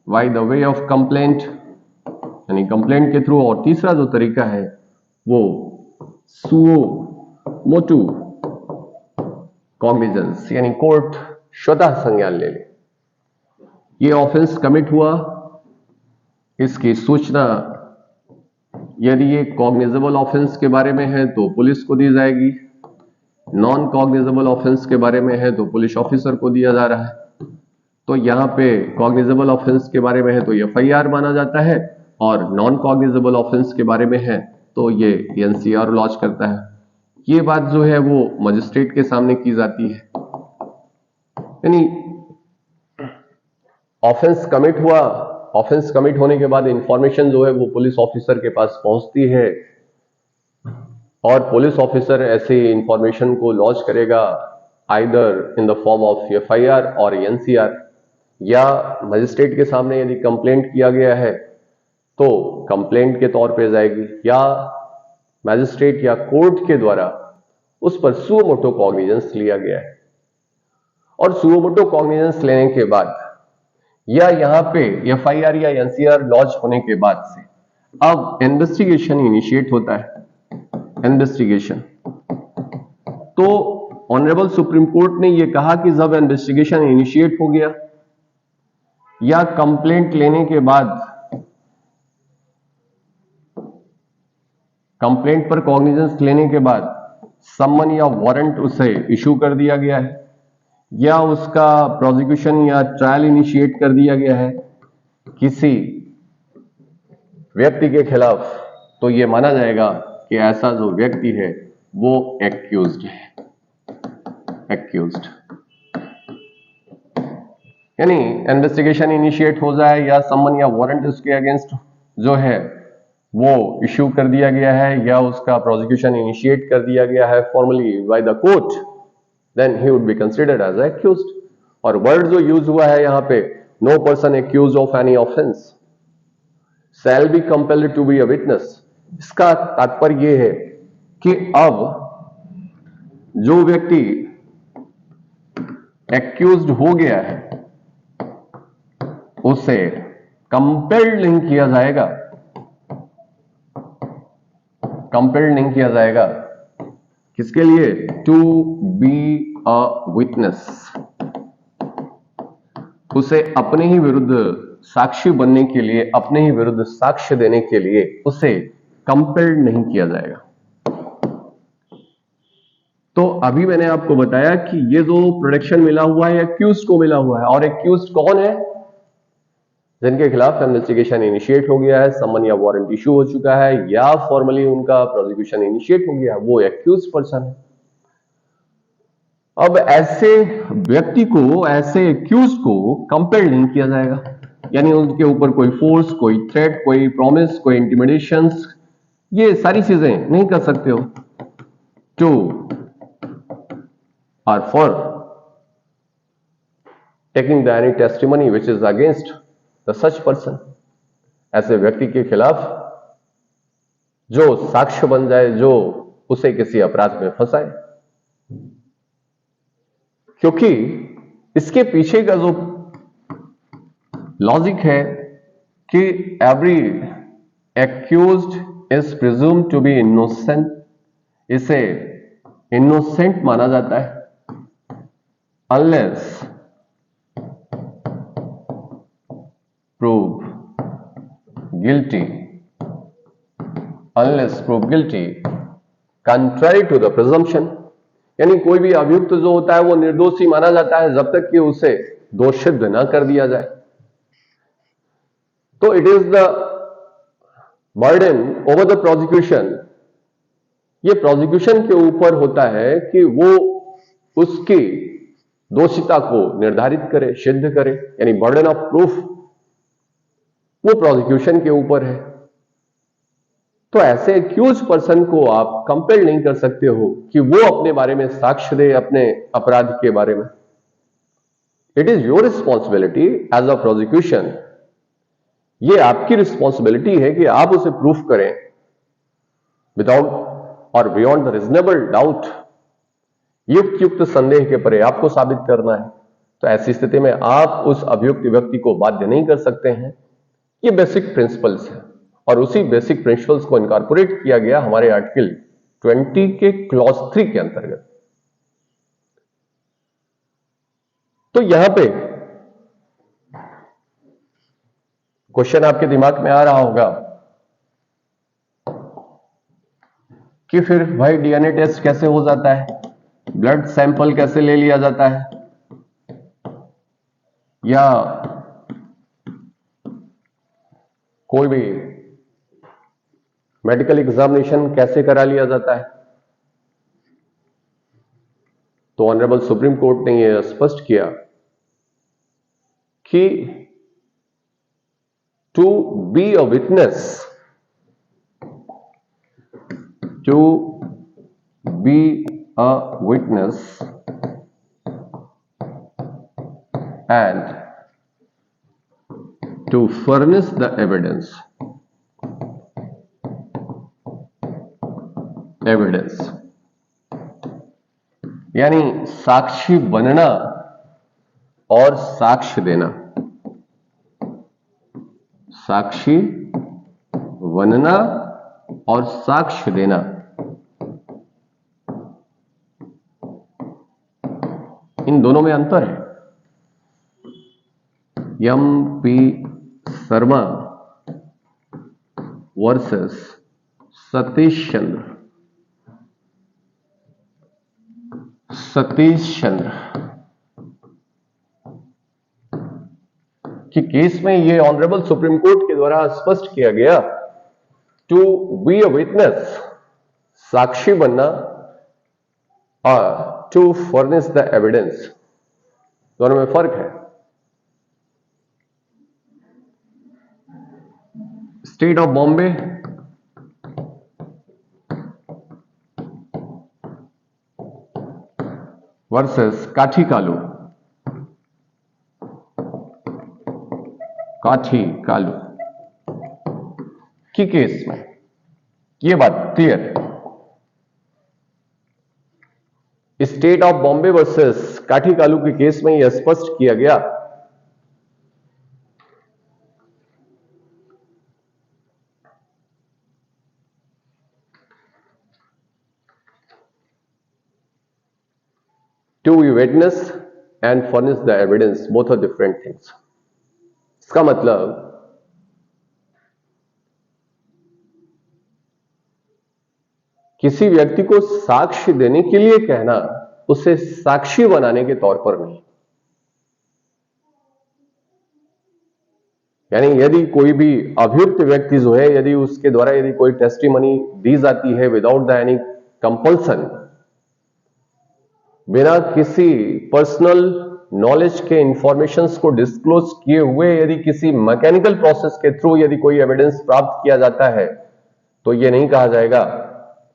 by the way of complaint, यानी कंप्लेंट के थ्रू। और तीसरा जो तरीका है वो सुओ मोटू कॉग्निजेंस, यानी कोर्ट स्वतः संज्ञान ले ले। ये ऑफेंस कमिट हुआ, इसकी सूचना यदि ये कॉग्निजेबल ऑफेंस के बारे में है तो पुलिस को दी जाएगी, नॉन कॉग्निजेबल ऑफेंस के बारे में है तो पुलिस ऑफिसर को दिया जा रहा है। तो यहाँ पे कॉग्निजेबल ऑफेंस के बारे में है तो एफआईआर माना जाता है, और नॉन कॉग्निजेबल ऑफेंस के बारे में है तो ये एनसीआर लॉन्च करता है। ये बात जो है वो मजिस्ट्रेट के सामने की जाती है। यानी ऑफेंस कमिट हुआ, ऑफेंस कमिट होने के बाद इंफॉर्मेशन जो है वो पुलिस ऑफिसर के पास पहुंचती है, और पुलिस ऑफिसर ऐसे इंफॉर्मेशन को लॉन्च करेगा either in the form of FIR और एनसीआर, या मजिस्ट्रेट के सामने यदि कंप्लेंट किया गया है तो कंप्लेंट के तौर पे जाएगी, या मैजिस्ट्रेट या कोर्ट के द्वारा उस पर सुओ मोटो कॉग्निजेंस लिया गया है। और सुओ मोटो कॉग्निजेंस लेने के बाद या यहां पे एफआईआर या एनसीआर लॉन्च होने के बाद से अब इन्वेस्टिगेशन इनिशिएट होता है। इन्वेस्टिगेशन तो ऑनरेबल सुप्रीम कोर्ट ने यह कहा कि जब इन्वेस्टिगेशन इनिशिएट हो गया या कंप्लेंट लेने के बाद, कंप्लेंट पर कॉग्निजेंस लेने के बाद समन या वारंट उसे इशू कर दिया गया है, या उसका प्रोसिक्यूशन या ट्रायल इनिशिएट कर दिया गया है किसी व्यक्ति के खिलाफ, तो यह माना जाएगा कि ऐसा जो व्यक्ति है वो एक्यूज्ड है। एक्यूज्ड यानी इन्वेस्टिगेशन इनिशिएट हो जाए या समन या वारंट उसके अगेंस्ट जो है वो इश्यू कर दिया गया है, या उसका प्रोसिक्यूशन इनिशिएट कर दिया गया है formally by the court, then he would be considered as accused. और वर्ड जो यूज हुआ है यहां पे, no person accused of any offence shall be compelled to be a witness, इसका तात्पर्य यह है कि अब जो व्यक्ति एक्यूज्ड हो गया है उसे कंपेल्ड नहीं किया जाएगा, कंपेल्ड नहीं किया जाएगा किसके लिए? टू बी अ विटनेस, उसे अपने ही विरुद्ध साक्षी बनने के लिए, अपने ही विरुद्ध साक्ष्य देने के लिए उसे कंपेल्ड नहीं किया जाएगा। तो अभी मैंने आपको बताया कि ये जो प्रोटेक्शन मिला हुआ है एक्यूज्ड को मिला हुआ है, और एक्यूज्ड कौन है? जिनके खिलाफ इन्वेस्टिगेशन इनिशिएट हो गया है, समन या वारंट इशू हो चुका है, या फॉर्मली उनका प्रोसिक्यूशन इनिशिएट हो गया है, वो एक्यूज्ड पर्सन है। अब ऐसे व्यक्ति को, ऐसे एक्यूज्ड को कंपेल्ड नहीं किया जाएगा, यानी उनके ऊपर कोई फोर्स, कोई थ्रेट, कोई प्रॉमिस, कोई इंटिमिडेशंस, ये सारी चीजें नहीं कर सकते हो टू और for taking the any testimony which is against the such person. ऐसे व्यक्ति के खिलाफ जो साक्ष्य बन जाए, जो उसे किसी अपराध में फंसाए। क्योंकि इसके पीछे का जो लॉजिक है कि every accused is presumed to be innocent, इसे इनोसेंट माना जाता है unless prove guilty, unless prove guilty contrary to the presumption. यानी कोई भी अभियुक्त जो होता है वो निर्दोषी माना जाता है जब तक कि उसे दोषित न कर दिया जाए। तो it is the burden over the prosecution, ये प्रोसिक्यूशन के ऊपर होता है कि वो उसकी दोषिता को निर्धारित करे, सिद्ध करे, यानी बर्डन ऑफ प्रूफ वो प्रोसिक्यूशन के ऊपर है। तो ऐसे एक्यूज पर्सन को आप कंपेल नहीं कर सकते हो कि वो अपने बारे में साक्ष्य दे अपने अपराध के बारे में। It is your responsibility as a prosecution, ये आपकी रिस्पॉन्सिबिलिटी है कि आप उसे प्रूफ करें विदाउट और बियॉन्ड द रीजनेबल डाउट, युक्त संदेह के परे आपको साबित करना है। तो ऐसी स्थिति में आप उस अभियुक्त व्यक्ति को बाध्य नहीं कर सकते हैं। ये बेसिक प्रिंसिपल्स है और उसी बेसिक प्रिंसिपल्स को इनकॉर्पोरेट किया गया हमारे आर्टिकल 20 के क्लॉज 3 के अंतर्गत। तो यहां पे क्वेश्चन आपके दिमाग में आ रहा होगा कि फिर भाई डीएनए टेस्ट कैसे हो जाता है, ब्लड सैंपल कैसे ले लिया जाता है, या कोई भी मेडिकल एग्जामिनेशन कैसे करा लिया जाता है। तो ऑनरेबल सुप्रीम कोर्ट ने यह स्पष्ट किया कि to be a witness, to be a witness and to furnish the evidence, यानी साक्षी बनना और साक्ष्य देना, साक्षी बनना और साक्ष्य देना, इन दोनों में अंतर है। M P Sharma versus Satish Chandra कि केस में ये ऑनरेबल सुप्रीम कोर्ट के द्वारा स्पष्ट किया गया टू बी अ विटनेस, साक्षी बनना, और टू फर्निश द एविडेंस, दोनों में फर्क है। स्टेट ऑफ बॉम्बे वर्सेस काठी कालू की केस में यह बात क्लियर है। स्टेट ऑफ बॉम्बे वर्सेस काठी कालू के केस में यह स्पष्ट किया गया to witness and furnish the evidence, both are different things. इसका मतलब किसी व्यक्ति को साक्ष्य देने के लिए कहना उसे साक्षी बनाने के तौर पर नहीं। यानी यदि कोई भी अभियुक्त व्यक्ति जो है, यदि उसके द्वारा यदि कोई टेस्टिमनी दी जाती है विदाउट द एनी कंपल्सन, बिना किसी पर्सनल नॉलेज के इंफॉर्मेशंस को डिस्क्लोज किए हुए यदि किसी मैकेनिकल प्रोसेस के थ्रू यदि कोई एविडेंस प्राप्त किया जाता है, तो यह नहीं कहा जाएगा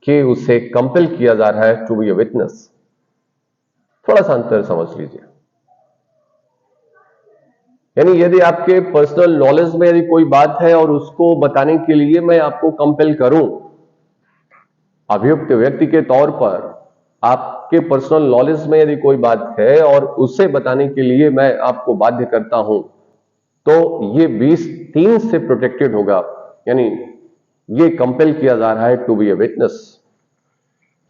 कि उसे कंपेल किया जा रहा है टू बी अ विटनेस। थोड़ा सा अंतर समझ लीजिए। यानी यदि आपके पर्सनल नॉलेज में यदि कोई बात है और उसको बताने के लिए मैं आपको कंपेल करूं अभियुक्त व्यक्ति के तौर पर, आपके पर्सनल नॉलेज में यदि कोई बात है और उसे बताने के लिए मैं आपको बाध्य करता हूं, तो ये 20(3) से प्रोटेक्टेड होगा, यानी ये कंपेल किया जा रहा है टू बी ए विटनेस।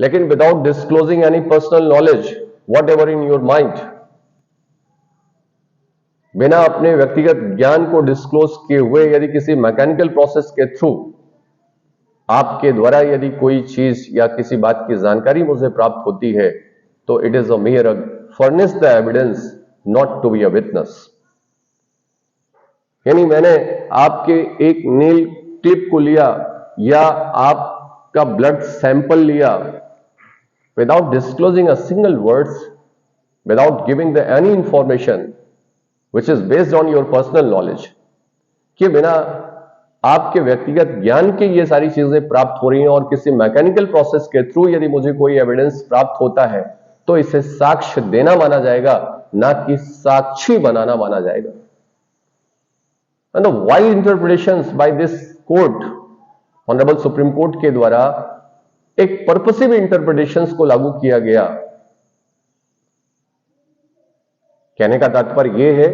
लेकिन without disclosing any personal knowledge what ever in your mind, बिना अपने व्यक्तिगत ज्ञान को डिस्क्लोज किए हुए यदि किसी मैकेनिकल प्रोसेस के थ्रू आपके द्वारा यदि कोई चीज या किसी बात की जानकारी मुझे प्राप्त होती है, तो it is a mere furnish the evidence, not to be a witness. यानी मैंने आपके एक नील क्लिप को लिया या आपका ब्लड सैंपल लिया, without disclosing a single words, without giving the any information which is based on your personal knowledge, कि बिना आपके व्यक्तिगत ज्ञान के ये सारी चीजें प्राप्त हो रही हैं और किसी मैकेनिकल प्रोसेस के थ्रू यदि मुझे कोई एविडेंस प्राप्त होता है, तो इसे साक्ष्य देना माना जाएगा, ना कि साक्षी बनाना माना जाएगा। And the wide interpretations by this court, honourable Supreme court के द्वारा एक पर्पसिव इंटरप्रिटेशंस को लागू किया गया। कहने का तात्पर्य यह है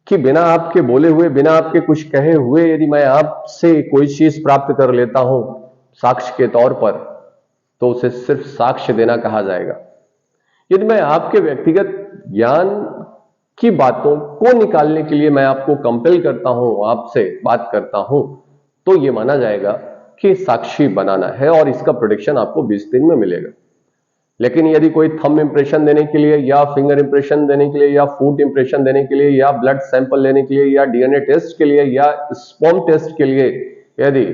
कि बिना आपके बोले हुए, बिना आपके कुछ कहे हुए यदि मैं आपसे कोई चीज प्राप्त कर लेता हूं साक्ष्य के तौर पर, तो उसे सिर्फ साक्ष्य देना कहा जाएगा। यदि मैं आपके व्यक्तिगत ज्ञान की बातों को निकालने के लिए मैं आपको कंपेल करता हूं, आपसे बात करता हूं, तो यह माना जाएगा कि साक्षी बनाना है और इसका प्रोटेक्शन आपको 20 दिन में मिलेगा। लेकिन यदि कोई थंब इंप्रेशन देने के लिए या फिंगर इंप्रेशन देने के लिए या फूट इंप्रेशन देने के लिए या ब्लड सैंपल लेने के लिए या डीएनए टेस्ट के लिए या स्पर्म टेस्ट के लिए यदि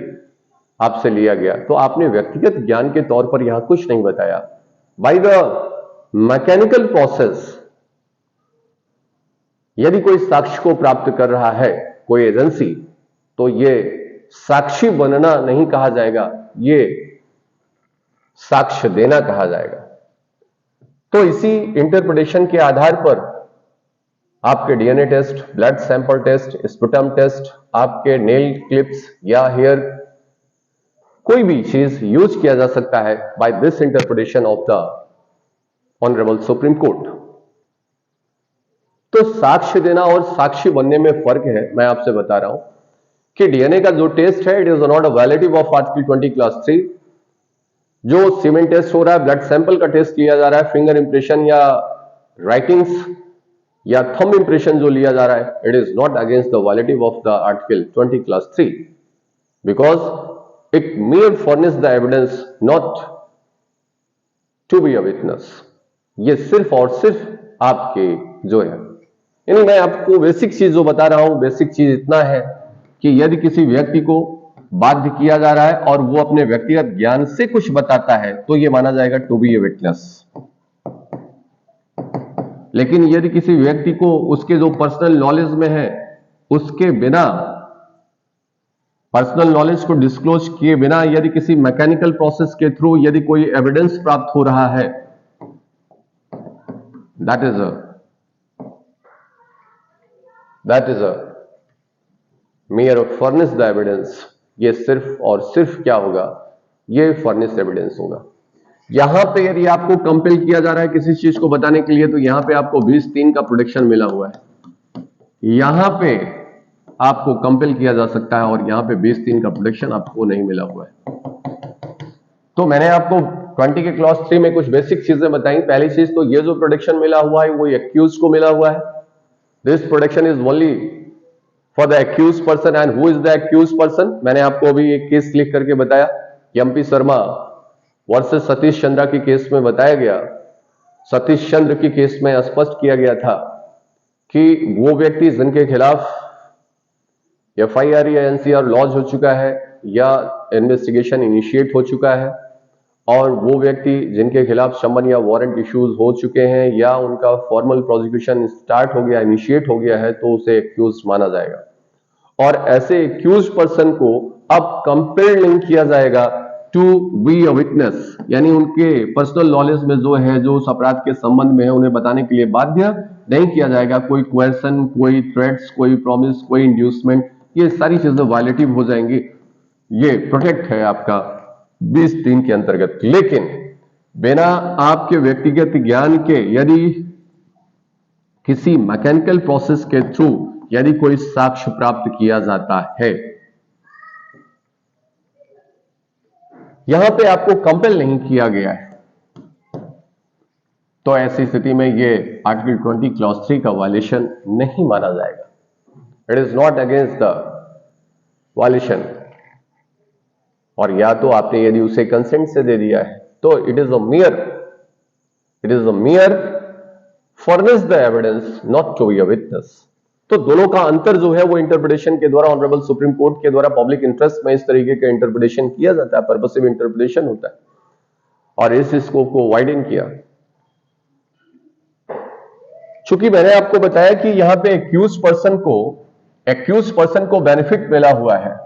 आपसे लिया गया, तो आपने व्यक्तिगत ज्ञान के तौर पर यहां कुछ नहीं बताया। बाय द मैकेनिकल प्रोसेस यदि कोई साक्ष्य को प्राप्त कर रहा है कोई एजेंसी, तो यह साक्षी बनना नहीं कहा जाएगा, यह साक्ष्य देना कहा जाएगा। तो इसी इंटरप्रिटेशन के आधार पर आपके DNA test, blood sample test, sputum test, आपके नेल क्लिप्स या हेयर, कोई भी चीज यूज किया जा सकता है by this interpretation of the honourable Supreme Court. तो साक्ष्य देना और साक्षी बनने में फर्क है। मैं आपसे बता रहा हूं कि डीएनए का जो टेस्ट है, it is not a validity of article 20 clause 3। जो सीमेंट टेस्ट हो रहा है, ब्लड सैंपल का टेस्ट किया जा रहा है, फिंगर इंप्रेशन या राइटिंग्स या थंब इंप्रेशन जो लिया जा रहा है, it is not against the validity of the article 20 clause 3, because it mere furnish the evidence, not to be a witness. ये सिर्फ और सिर्फ आपके जो है, यानी मैं आपको बेसिक चीज जो बता रहा हूं, बेसिक चीज इतना है कि यदि किसी व्यक्ति को बाध्य किया जा रहा है और वो अपने व्यक्तिगत ज्ञान से कुछ बताता है, तो ये माना जाएगा टू बी ए विटनेस। लेकिन यदि किसी व्यक्ति को उसके जो पर्सनल नॉलेज में है, उसके बिना पर्सनल नॉलेज को डिस्क्लोज किए बिना यदि किसी मैकेनिकल प्रोसेस के थ्रू यदि कोई एविडेंस प्राप्त हो रहा है, that is a mere furnish the evidence. ये सिर्फ और सिर्फ क्या होगा, ये फर्निश एविडेंस होगा। यहां पे यदि आपको कंपेल किया जा रहा है किसी चीज को बताने के लिए, तो यहां पे आपको 20(3) का प्रोटेक्शन मिला हुआ है। यहां पे आपको कंपेल किया जा सकता है और यहां पे 20(3) का प्रोटेक्शन आपको नहीं मिला हुआ है। तो मैंने आपको 20 के क्लॉज 3 में कुछ बेसिक चीजें बताई। पहली चीज तो ये जो प्रोटेक्शन मिला हुआ है वो एक्यूज को मिला हुआ है। This protection is only for the accuse person. And who is the accuse person? मैंने आपको अभी एक केस लिख करके बताया, एमपी शर्मा वर्सेस सतीश चंद्रा की केस में बताया गया। सतीश चंद्र की केस में स्पष्ट किया गया था कि वो व्यक्ति जिनके खिलाफ एफआईआर या एनसीआर लॉन्च हो चुका है या इन्वेस्टिगेशन इनिशिएट हो चुका है, और वो व्यक्ति जिनके खिलाफ समन या वारंट इश्यूज हो चुके हैं या उनका फॉर्मल प्रोसिक्यूशन स्टार्ट हो गया, इनिशिएट हो गया है, तो उसे एक्यूज माना जाएगा। और ऐसे एक्यूज पर्सन को अब कंपेल्ड नहीं किया जाएगा टू बी अ विटनेस, यानी उनके पर्सनल नॉलेज में जो है, जो उस अपराध के संबंध में है, उन्हें बताने के लिए बाध्य नहीं किया जाएगा। कोई क्वेश्चन, कोई थ्रेट्स, कोई प्रॉमिस, कोई इंड्यूसमेंट, ये सारी चीजें वायलेटिव हो जाएंगी। ये प्रोटेक्ट है आपका 20(3) के अंतर्गत। लेकिन बिना आपके व्यक्तिगत ज्ञान के यदि किसी मैकेनिकल प्रोसेस के थ्रू यदि कोई साक्ष्य प्राप्त किया जाता है, यहां पे आपको कंपेल नहीं किया गया है, तो ऐसी स्थिति में ये आर्टिकल 20 क्लॉज 3 का वायलेशन नहीं माना जाएगा। It is not against the violation. और या तो आपने यदि उसे कंसेंट से दे दिया है तो it is a mere furnish the evidence not to be a witness. तो दोनों का अंतर जो है वो इंटरप्रिटेशन के द्वारा ऑनरेबल सुप्रीम कोर्ट के द्वारा पब्लिक इंटरेस्ट में इस तरीके का इंटरप्रिटेशन किया जाता है, पर्पसिव इंटरप्रिटेशन होता है, और इस स्कोप को वाइडन किया। चूंकि मैंने आपको बताया कि यहां पे एक्यूज पर्सन को बेनिफिट मिला हुआ है,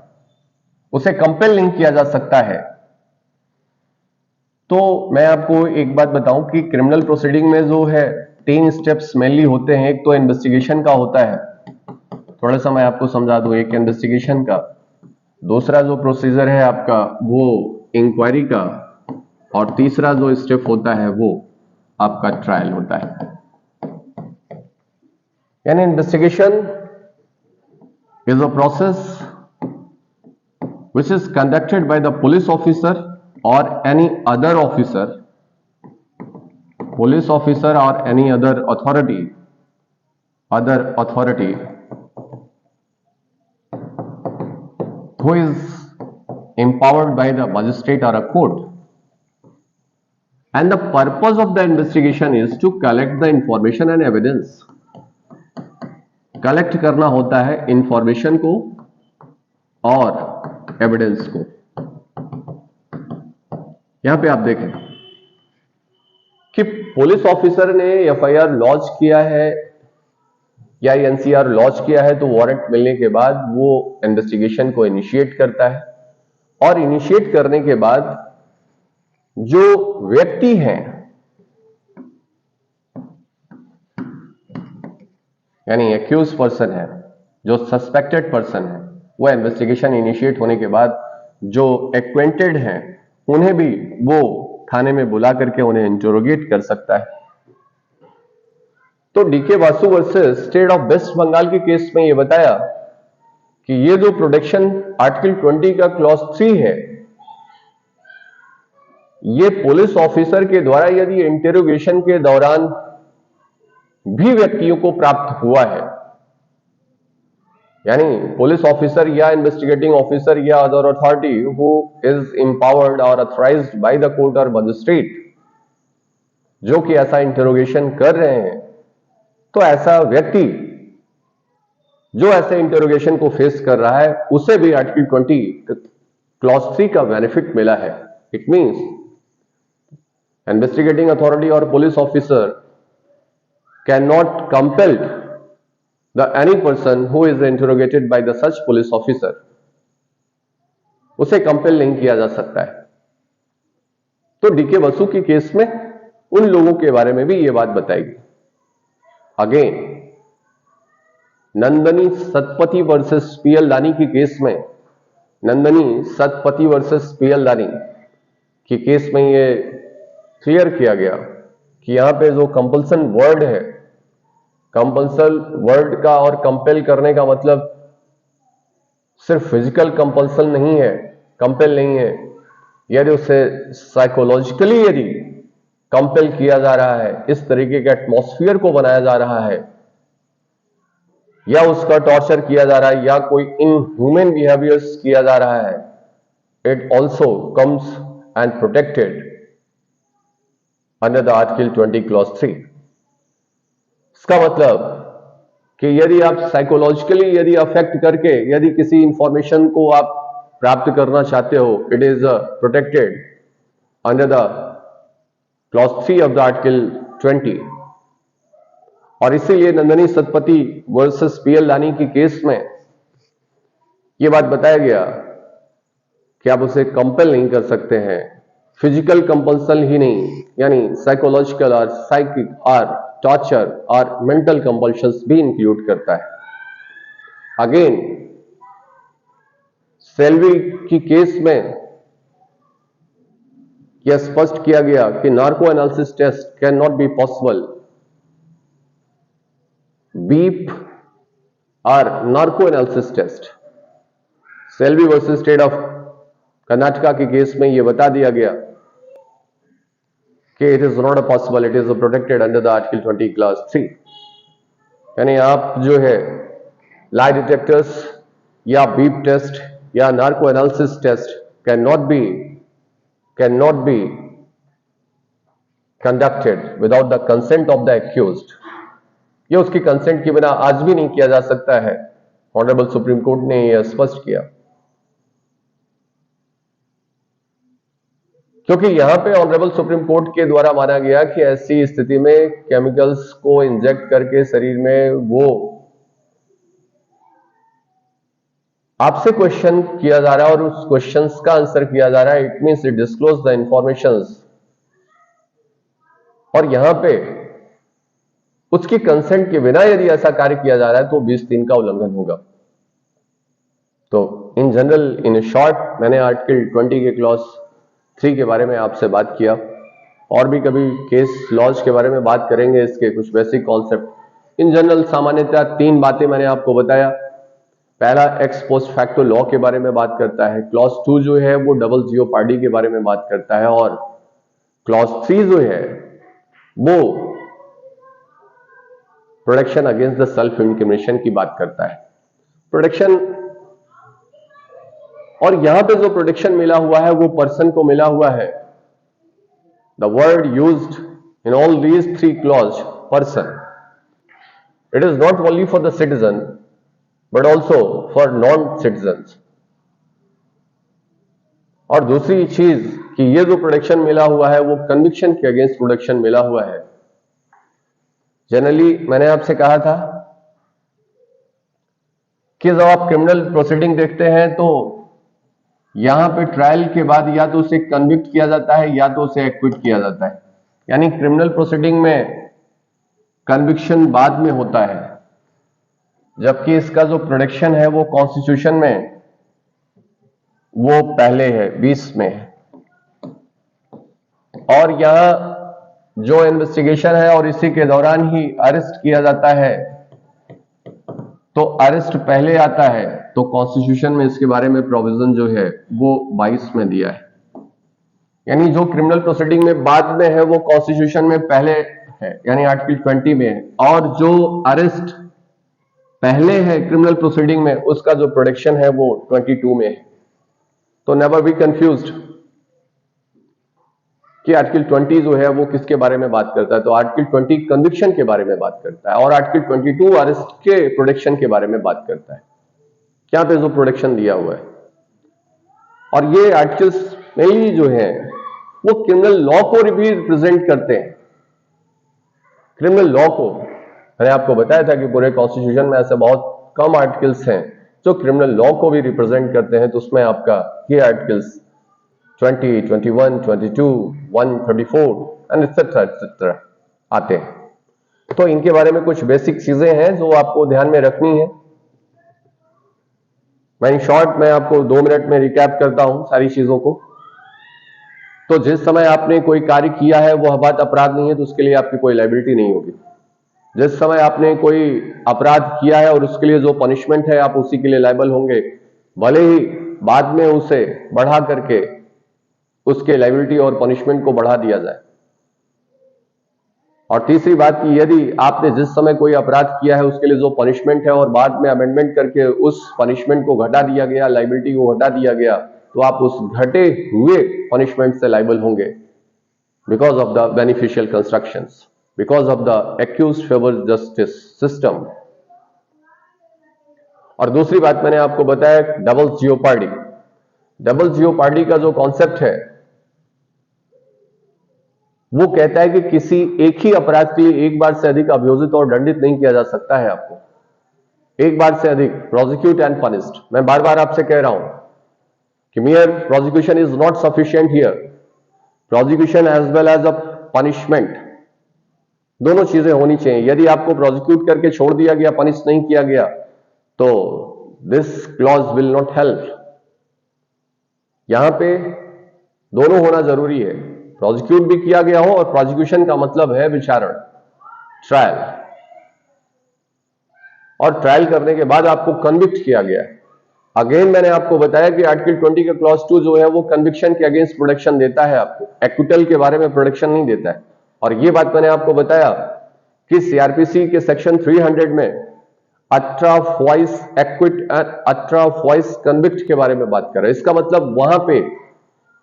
उसे कंपेल नहीं किया जा सकता है। तो मैं आपको एक बात बताऊं कि क्रिमिनल प्रोसीडिंग में जो है 3 स्टेप्स मेनली होते हैं। एक तो इन्वेस्टिगेशन का होता है, थोड़ा सा मैं आपको समझा दूं। एक इन्वेस्टिगेशन का, दूसरा जो प्रोसीजर है आपका वो इंक्वायरी का, और तीसरा जो स्टेप होता है वो आपका ट्रायल होता है। यानी investigation is a process which is conducted by the police officer or any other officer, police officer or any other authority who is empowered by the magistrate or a court, and the purpose of the investigation is to collect the information and evidence। Collect करना होता है information को और evidence को। यहां पे आप देखें कि पुलिस ऑफिसर ने एफआईआर लॉन्च किया है या एनसीआर लॉन्च किया है, तो वारंट मिलने के बाद वो इन्वेस्टिगेशन को इनिशिएट करता है, और इनिशिएट करने के बाद जो व्यक्ति हैं, यानी एक्यूज पर्सन है, जो सस्पेक्टेड पर्सन है, वो इन्वेस्टिगेशन इनिशिएट होने के बाद जो एक्वेंटेड हैं उन्हें भी वो थाने में बुला करके उन्हें इंटरोगेट कर सकता है। तो DK Vasu versus state of West Bengal के केस में ये बताया कि ये जो प्रोटेक्शन आर्टिकल 20 का क्लॉज 3 है, ये पुलिस ऑफिसर के द्वारा यदि इंटरोगेशन के दौरान भी व्यक्तियों को प्राप्त हुआ है, यानी पुलिस ऑफिसर या इन्वेस्टिगेटिंग ऑफिसर या other authority who is empowered और ऑथराइज्ड बाय द कोर्ट और मजिस्ट्रेट, जो कि ऐसा इंटरोगेशन कर रहे हैं, तो ऐसा व्यक्ति जो ऐसे इंटरोगेशन को फेस कर रहा है उसे भी आर्टिकल 20 क्लॉज 3 का बेनिफिट मिला है। इट मींस इन्वेस्टिगेटिंग अथॉरिटी और police officer can not compel the any person who is interrogated by the such police officer, उसे कंपेल नहीं किया जा सकता है। तो डीके बसु के केस में उन लोगों के बारे में भी यह बात बताएगी। Again Nandini Satpathy versus PL दानी के केस में, नंदनी सतपथी वर्सेस पीएल दानी के केस में यह क्लियर किया गया कि यहां पे जो कंपल्सन वर्ड है, कंपल्सन वर्ड का और कंपेल करने का मतलब सिर्फ फिजिकल कंपल्सन नहीं है, कंपेल नहीं है। यदि उसे साइकोलॉजिकली यदि कंपेल किया जा रहा है, इस तरीके के एटमॉस्फेयर को बनाया जा रहा है, या उसका टॉर्चर किया जा रहा है, या कोई इनह्यूमन बिहेवियर्स किया जा रहा है, it also comes and protected under the article 20 clause 3। इसका मतलब कि यदि आप साइकोलॉजिकली यदि अफेक्ट करके यदि किसी इंफॉर्मेशन को आप प्राप्त करना चाहते हो, it is protected under the clause 3 of the article 20। और इसीलिए नंदनी सतपथी वर्सेस पीएल दानी के केस में यह बात बताया गया कि आप उसे कंपेल नहीं कर सकते हैं। फिजिकल कंपल्सन ही नहीं, यानी साइकोलॉजिकल और साइकिक और टॉर्चर और मेंटल कंपल्शंस भी इंक्लूड करता है। अगेन सेल्वी की केस में यह स्पष्ट किया गया कि narco analysis test can not be possible. BEAP और narco analysis test, Selvi versus state of Karnataka के केस में यह बता दिया गया कि it is not possible, it is protected under the article 20 clause 3। यानी आप जो है लाई डिटेक्टर्स या बीप टेस्ट या narco analysis test can not be conducted without the consent of the accused. ये उसकी कंसेंट के बिना आज भी नहीं किया जा सकता है। ऑनरेबल सुप्रीम कोर्ट ने यह स्पष्ट किया, क्योंकि यहां पे ऑनरेबल सुप्रीम कोर्ट के द्वारा माना गया कि ऐसी स्थिति में केमिकल्स को इंजेक्ट करके शरीर में वो आपसे क्वेश्चन किया जा रहा है और उस क्वेश्चंस का आंसर किया जा रहा है। It means it disclose the informations, और यहां पे उसकी कंसेंट के बिना यदि ऐसा कार्य किया जा रहा है तो 20(3) का उल्लंघन होगा। तो इन जनरल, इन शॉर्ट, मैंने आर्टिकल 20 के क्लॉज 3 के बारे में आपसे बात किया। और भी कभी केस लॉज के बारे में बात करेंगे, इसके कुछ बेसिक कॉन्सेप्ट। इन जनरल सामान्यतः 3 बातें मैंने आपको बताया। पहला एक्स पोस्ट फैक्टो लॉ के बारे में बात करता है। क्लॉज 2 जो है वो डबल जियोपार्डी के बारे में बात करता है, और क्लॉज 3 जो है वो protection against the self incrimination की बात करता है। प्रोटेक्शन, और यहां पे जो प्रोटेक्शन मिला हुआ है वो पर्सन को मिला हुआ है। The word used in all these 3 clause, person, it is not only for the citizen but also for non citizens. और दूसरी चीज कि ये जो प्रोटेक्शन मिला हुआ है वो कन्विक्शन के अगेंस्ट प्रोटेक्शन मिला हुआ है। जनरली मैंने आपसे कहा था कि जब आप क्रिमिनल प्रोसीडिंग देखते हैं तो यहां पे ट्रायल के बाद या तो उसे कन्विक्ट किया जाता है या तो उसे एक्विट किया जाता है। यानी क्रिमिनल प्रोसीडिंग में कन्विक्शन बाद में होता है, जबकि इसका जो प्रोटेक्शन है वो कॉन्स्टिट्यूशन में वो पहले है, 20 में है। और यहां जो इन्वेस्टिगेशन है और इसी के दौरान ही अरेस्ट किया जाता है, तो अरेस्ट पहले आता है, तो कॉन्स्टिट्यूशन में इसके बारे में प्रोविजन जो है वो 22 में दिया है। यानी जो क्रिमिनल प्रोसीडिंग में बाद में है वो कॉन्स्टिट्यूशन में पहले है, यानी आर्टिकल 20 में है, और जो अरेस्ट पहले है क्रिमिनल प्रोसीडिंग में उसका जो प्रोटेक्शन है वो 22 में है। तो नेवर बी कंफ्यूज्ड कि आर्टिकल 20 जो है वो किसके बारे में बात करता है। तो आर्टिकल 20 कन्विक्शन के बारे में बात करता है और आर्टिकल 22 अरेस्ट के प्रोटेक्शन के बारे में बात करता है। क्या पे जो प्रोटेक्शन दिया हुआ है, और ये आर्टिकल्स मेनली जो है वो क्रिमिनल लॉ को भी रिप्रेजेंट करते हैं। क्रिमिनल लॉ को मैंने आपको बताया था कि पूरे कॉन्स्टिट्यूशन में ऐसे बहुत कम आर्टिकल्स हैं जो क्रिमिनल लॉ को भी रिप्रेजेंट करते हैं। तो उसमें आपका ये आर्टिकल्स 20, 21, 22, 134 एंड एक्सेट्रा आते हैं। तो इनके बारे में कुछ बेसिक चीजें हैं जो आपको ध्यान में रखनी है। मैं इन शॉर्ट में आपको 2 मिनट में रिकैप करता हूं सारी चीजों को। तो जिस समय आपने कोई कार्य किया है वह बात अपराध नहीं है, तो उसके लिए आपकी कोई लायबिलिटी नहीं होगी। जिस समय आपने कोई अपराध किया है और उसके लिए जो पनिशमेंट है आप उसी के लिए लायबल होंगे, भले ही बाद में उसे बढ़ा करके उसके लायबिलिटी और पनिशमेंट को बढ़ा दिया जाए। और तीसरी बात कि यदि आपने जिस समय कोई अपराध किया है उसके लिए जो पनिशमेंट है और बाद में अमेंडमेंट करके उस पनिशमेंट को घटा दिया गया, लायबिलिटी को घटा दिया गया, तो आप उस घटे हुए पनिशमेंट से लायबल होंगे because of the beneficial constructions, because of the accused favour justice system. और दूसरी बात मैंने आपको बताया डबल जियोपार्डी। डबल जियोपार्डी का जो कॉन्सेप्ट है वो कहता है कि किसी एक ही अपराध के लिए एक बार से अधिक अभियोजित और दंडित नहीं किया जा सकता है। आपको एक बार से अधिक, प्रोसिक्यूट एंड पनिश्ड। मैं बार बार आपसे कह रहा हूं कि mere prosecution is not sufficient here, prosecution as well as a punishment, दोनों चीजें होनी चाहिए। यदि आपको प्रोसिक्यूट करके छोड़ दिया गया, पनिश नहीं किया गया, तो this clause will not help. यहां पे दोनों होना जरूरी है। प्रोसिक्यूट भी किया गया हो, और प्रोसिक्यूशन का मतलब है विचारण, ट्रायल, और ट्रायल करने के बाद आपको कन्विक्ट किया गया है। अगेन मैंने आपको बताया कि आर्टिकल 20 का क्लॉज 2 जो है वो कन्विक्शन के अगेंस्ट प्रोटेक्शन देता है, आपको एक्विटल के बारे में प्रोटेक्शन नहीं देता है। और ये बात मैंने आपको बताया कि सीआरपीसी के सेक्शन 300 में autrefois acquit and autrefois convict के बारे में बात कर रहे हैं। इसका मतलब वहां पे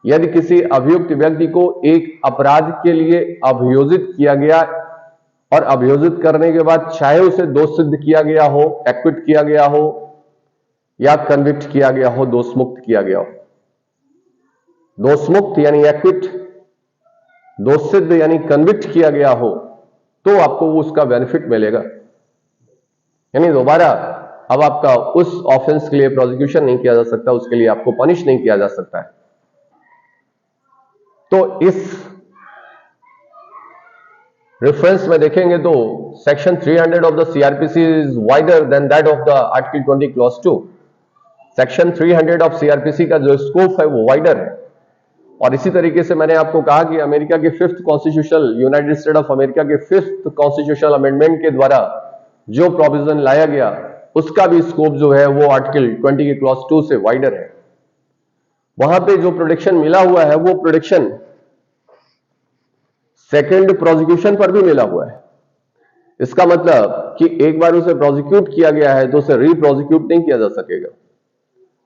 यदि किसी अभियुक्त व्यक्ति को एक अपराध के लिए अभियोजित किया गया और अभियोजित करने के बाद चाहे उसे दोष सिद्ध किया गया हो, एक्विट किया गया हो या कन्विक्ट किया गया हो, दोष मुक्त किया गया हो, दोष मुक्त यानी एक्विट, दोष सिद्ध यानी कन्विक्ट किया गया हो, तो आपको उसका बेनिफिट मिलेगा। यानी दोबारा अब आपका उस ऑफेंस के लिए प्रोसिक्यूशन नहीं किया जा सकता, उसके लिए आपको पनिश नहीं किया जा सकता है। तो इस रेफरेंस में देखेंगे तो section 300 of the CrPC is wider than that of the article 20 clause 2। Section 300 of CrPC का जो स्कोप है वो वाइडर है। और इसी तरीके से मैंने आपको कहा कि अमेरिका के 5th constitutional, United state of America के 5th कॉन्स्टिट्यूशनल अमेंडमेंट के द्वारा जो प्रोविजन लाया गया उसका भी स्कोप जो है वो आर्टिकल 20 के क्लॉज 2 से वाइडर है। वहां पे जो प्रोटेक्शन मिला हुआ है वो प्रोटेक्शन सेकेंड प्रोसिक्यूशन पर भी मिला हुआ है। इसका मतलब कि एक बार उसे प्रोसिक्यूट किया गया है तो उसे रीप्रोसिक्यूट नहीं किया जा सकेगा,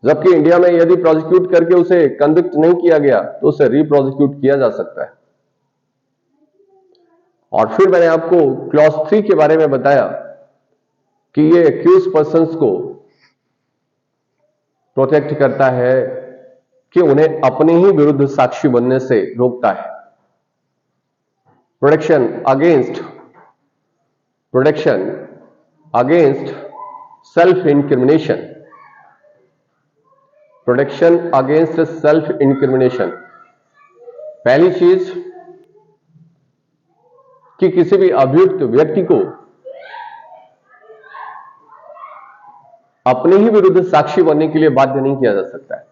जबकि इंडिया में यदि प्रोसिक्यूट करके उसे कन्विक्ट नहीं किया गया तो उसे रीप्रोसिक्यूट किया जा सकता है। और फिर मैंने आपको क्लॉज 3 के बारे में बताया कि ये एक्यूज पर्संस को प्रोटेक्ट करता है कि उन्हें अपने ही विरुद्ध साक्षी बनने से रोकता है। Protection against self incrimination, protection against self incrimination. पहली चीज कि किसी भी अभियुक्त व्यक्ति को अपने ही विरुद्ध साक्षी बनने के लिए बाध्य नहीं किया जा सकता है।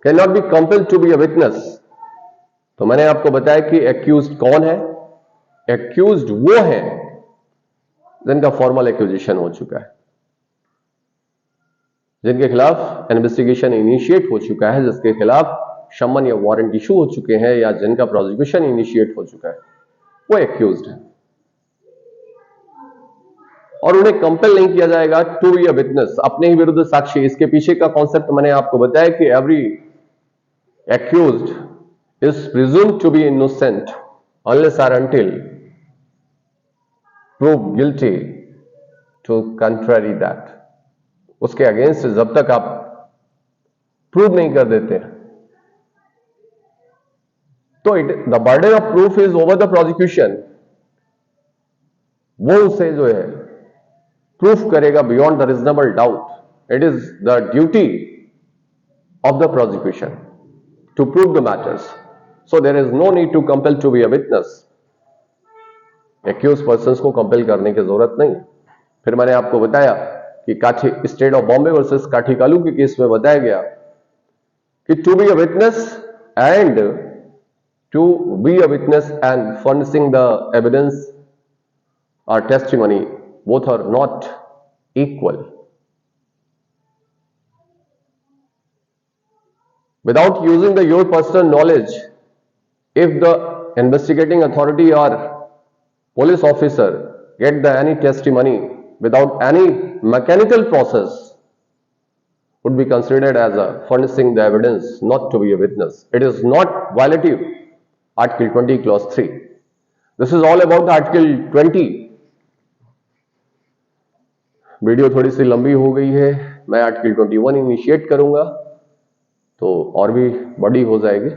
Can not be compelled to be a witness. तो मैंने आपको बताया कि एक्यूज्ड कौन है। एक्यूज्ड वो है जिनका फॉर्मल एक्यूजिशन हो चुका है, जिनके खिलाफ इन्वेस्टिगेशन इनिशिएट हो चुका है, जिसके खिलाफ समन या वारंट इशू हो चुके हैं या जिनका प्रोसिक्यूशन इनिशिएट हो चुका है, वो एक्यूज्ड है। और उन्हें कंपेल नहीं किया जाएगा टू बी अ विटनेस, अपने ही विरुद्ध साक्षी। इसके पीछे का कॉन्सेप्ट मैंने आपको बताया कि every accused is presumed to be innocent unless और until prove guilty to contrary that. उसके अगेंस्ट जब तक आप प्रूव नहीं कर देते तो the burden of proof is over the prosecution. वो उसे जो है प्रूफ करेगा beyond the reasonable doubt. It is the duty of the prosecution to prove the matters, so there is no need to compel to be a witness. Accused persons को compel करने की जरूरत नहीं। फिर मैंने आपको बताया कि काठी स्टेट ऑफ बॉम्बे वर्सेस काठी कालू के केस में बताया गया कि to be a witness and furnishing the evidence or testimony, both are not equal. Without using your personal knowledge, if the investigating authority or police officer get any testimony without any mechanical process, would be considered as a furnishing the evidence, not to be a witness. It is not violative Article 20 Clause 3. This is all about Article 20. Video थोड़ी सी लंबी हो गई है, मैं article 21 initiate करूंगा तो और भी बड़ी हो जाएगी।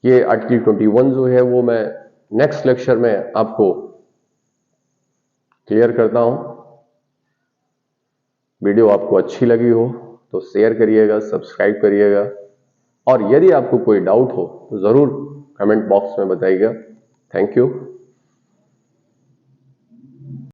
ये आर्टिकल 21 जो है वो मैं नेक्स्ट लेक्चर में आपको क्लियर करता हूं। वीडियो आपको अच्छी लगी हो तो शेयर करिएगा, सब्सक्राइब करिएगा, और यदि आपको कोई डाउट हो तो जरूर कमेंट बॉक्स में बताइएगा। Thank you.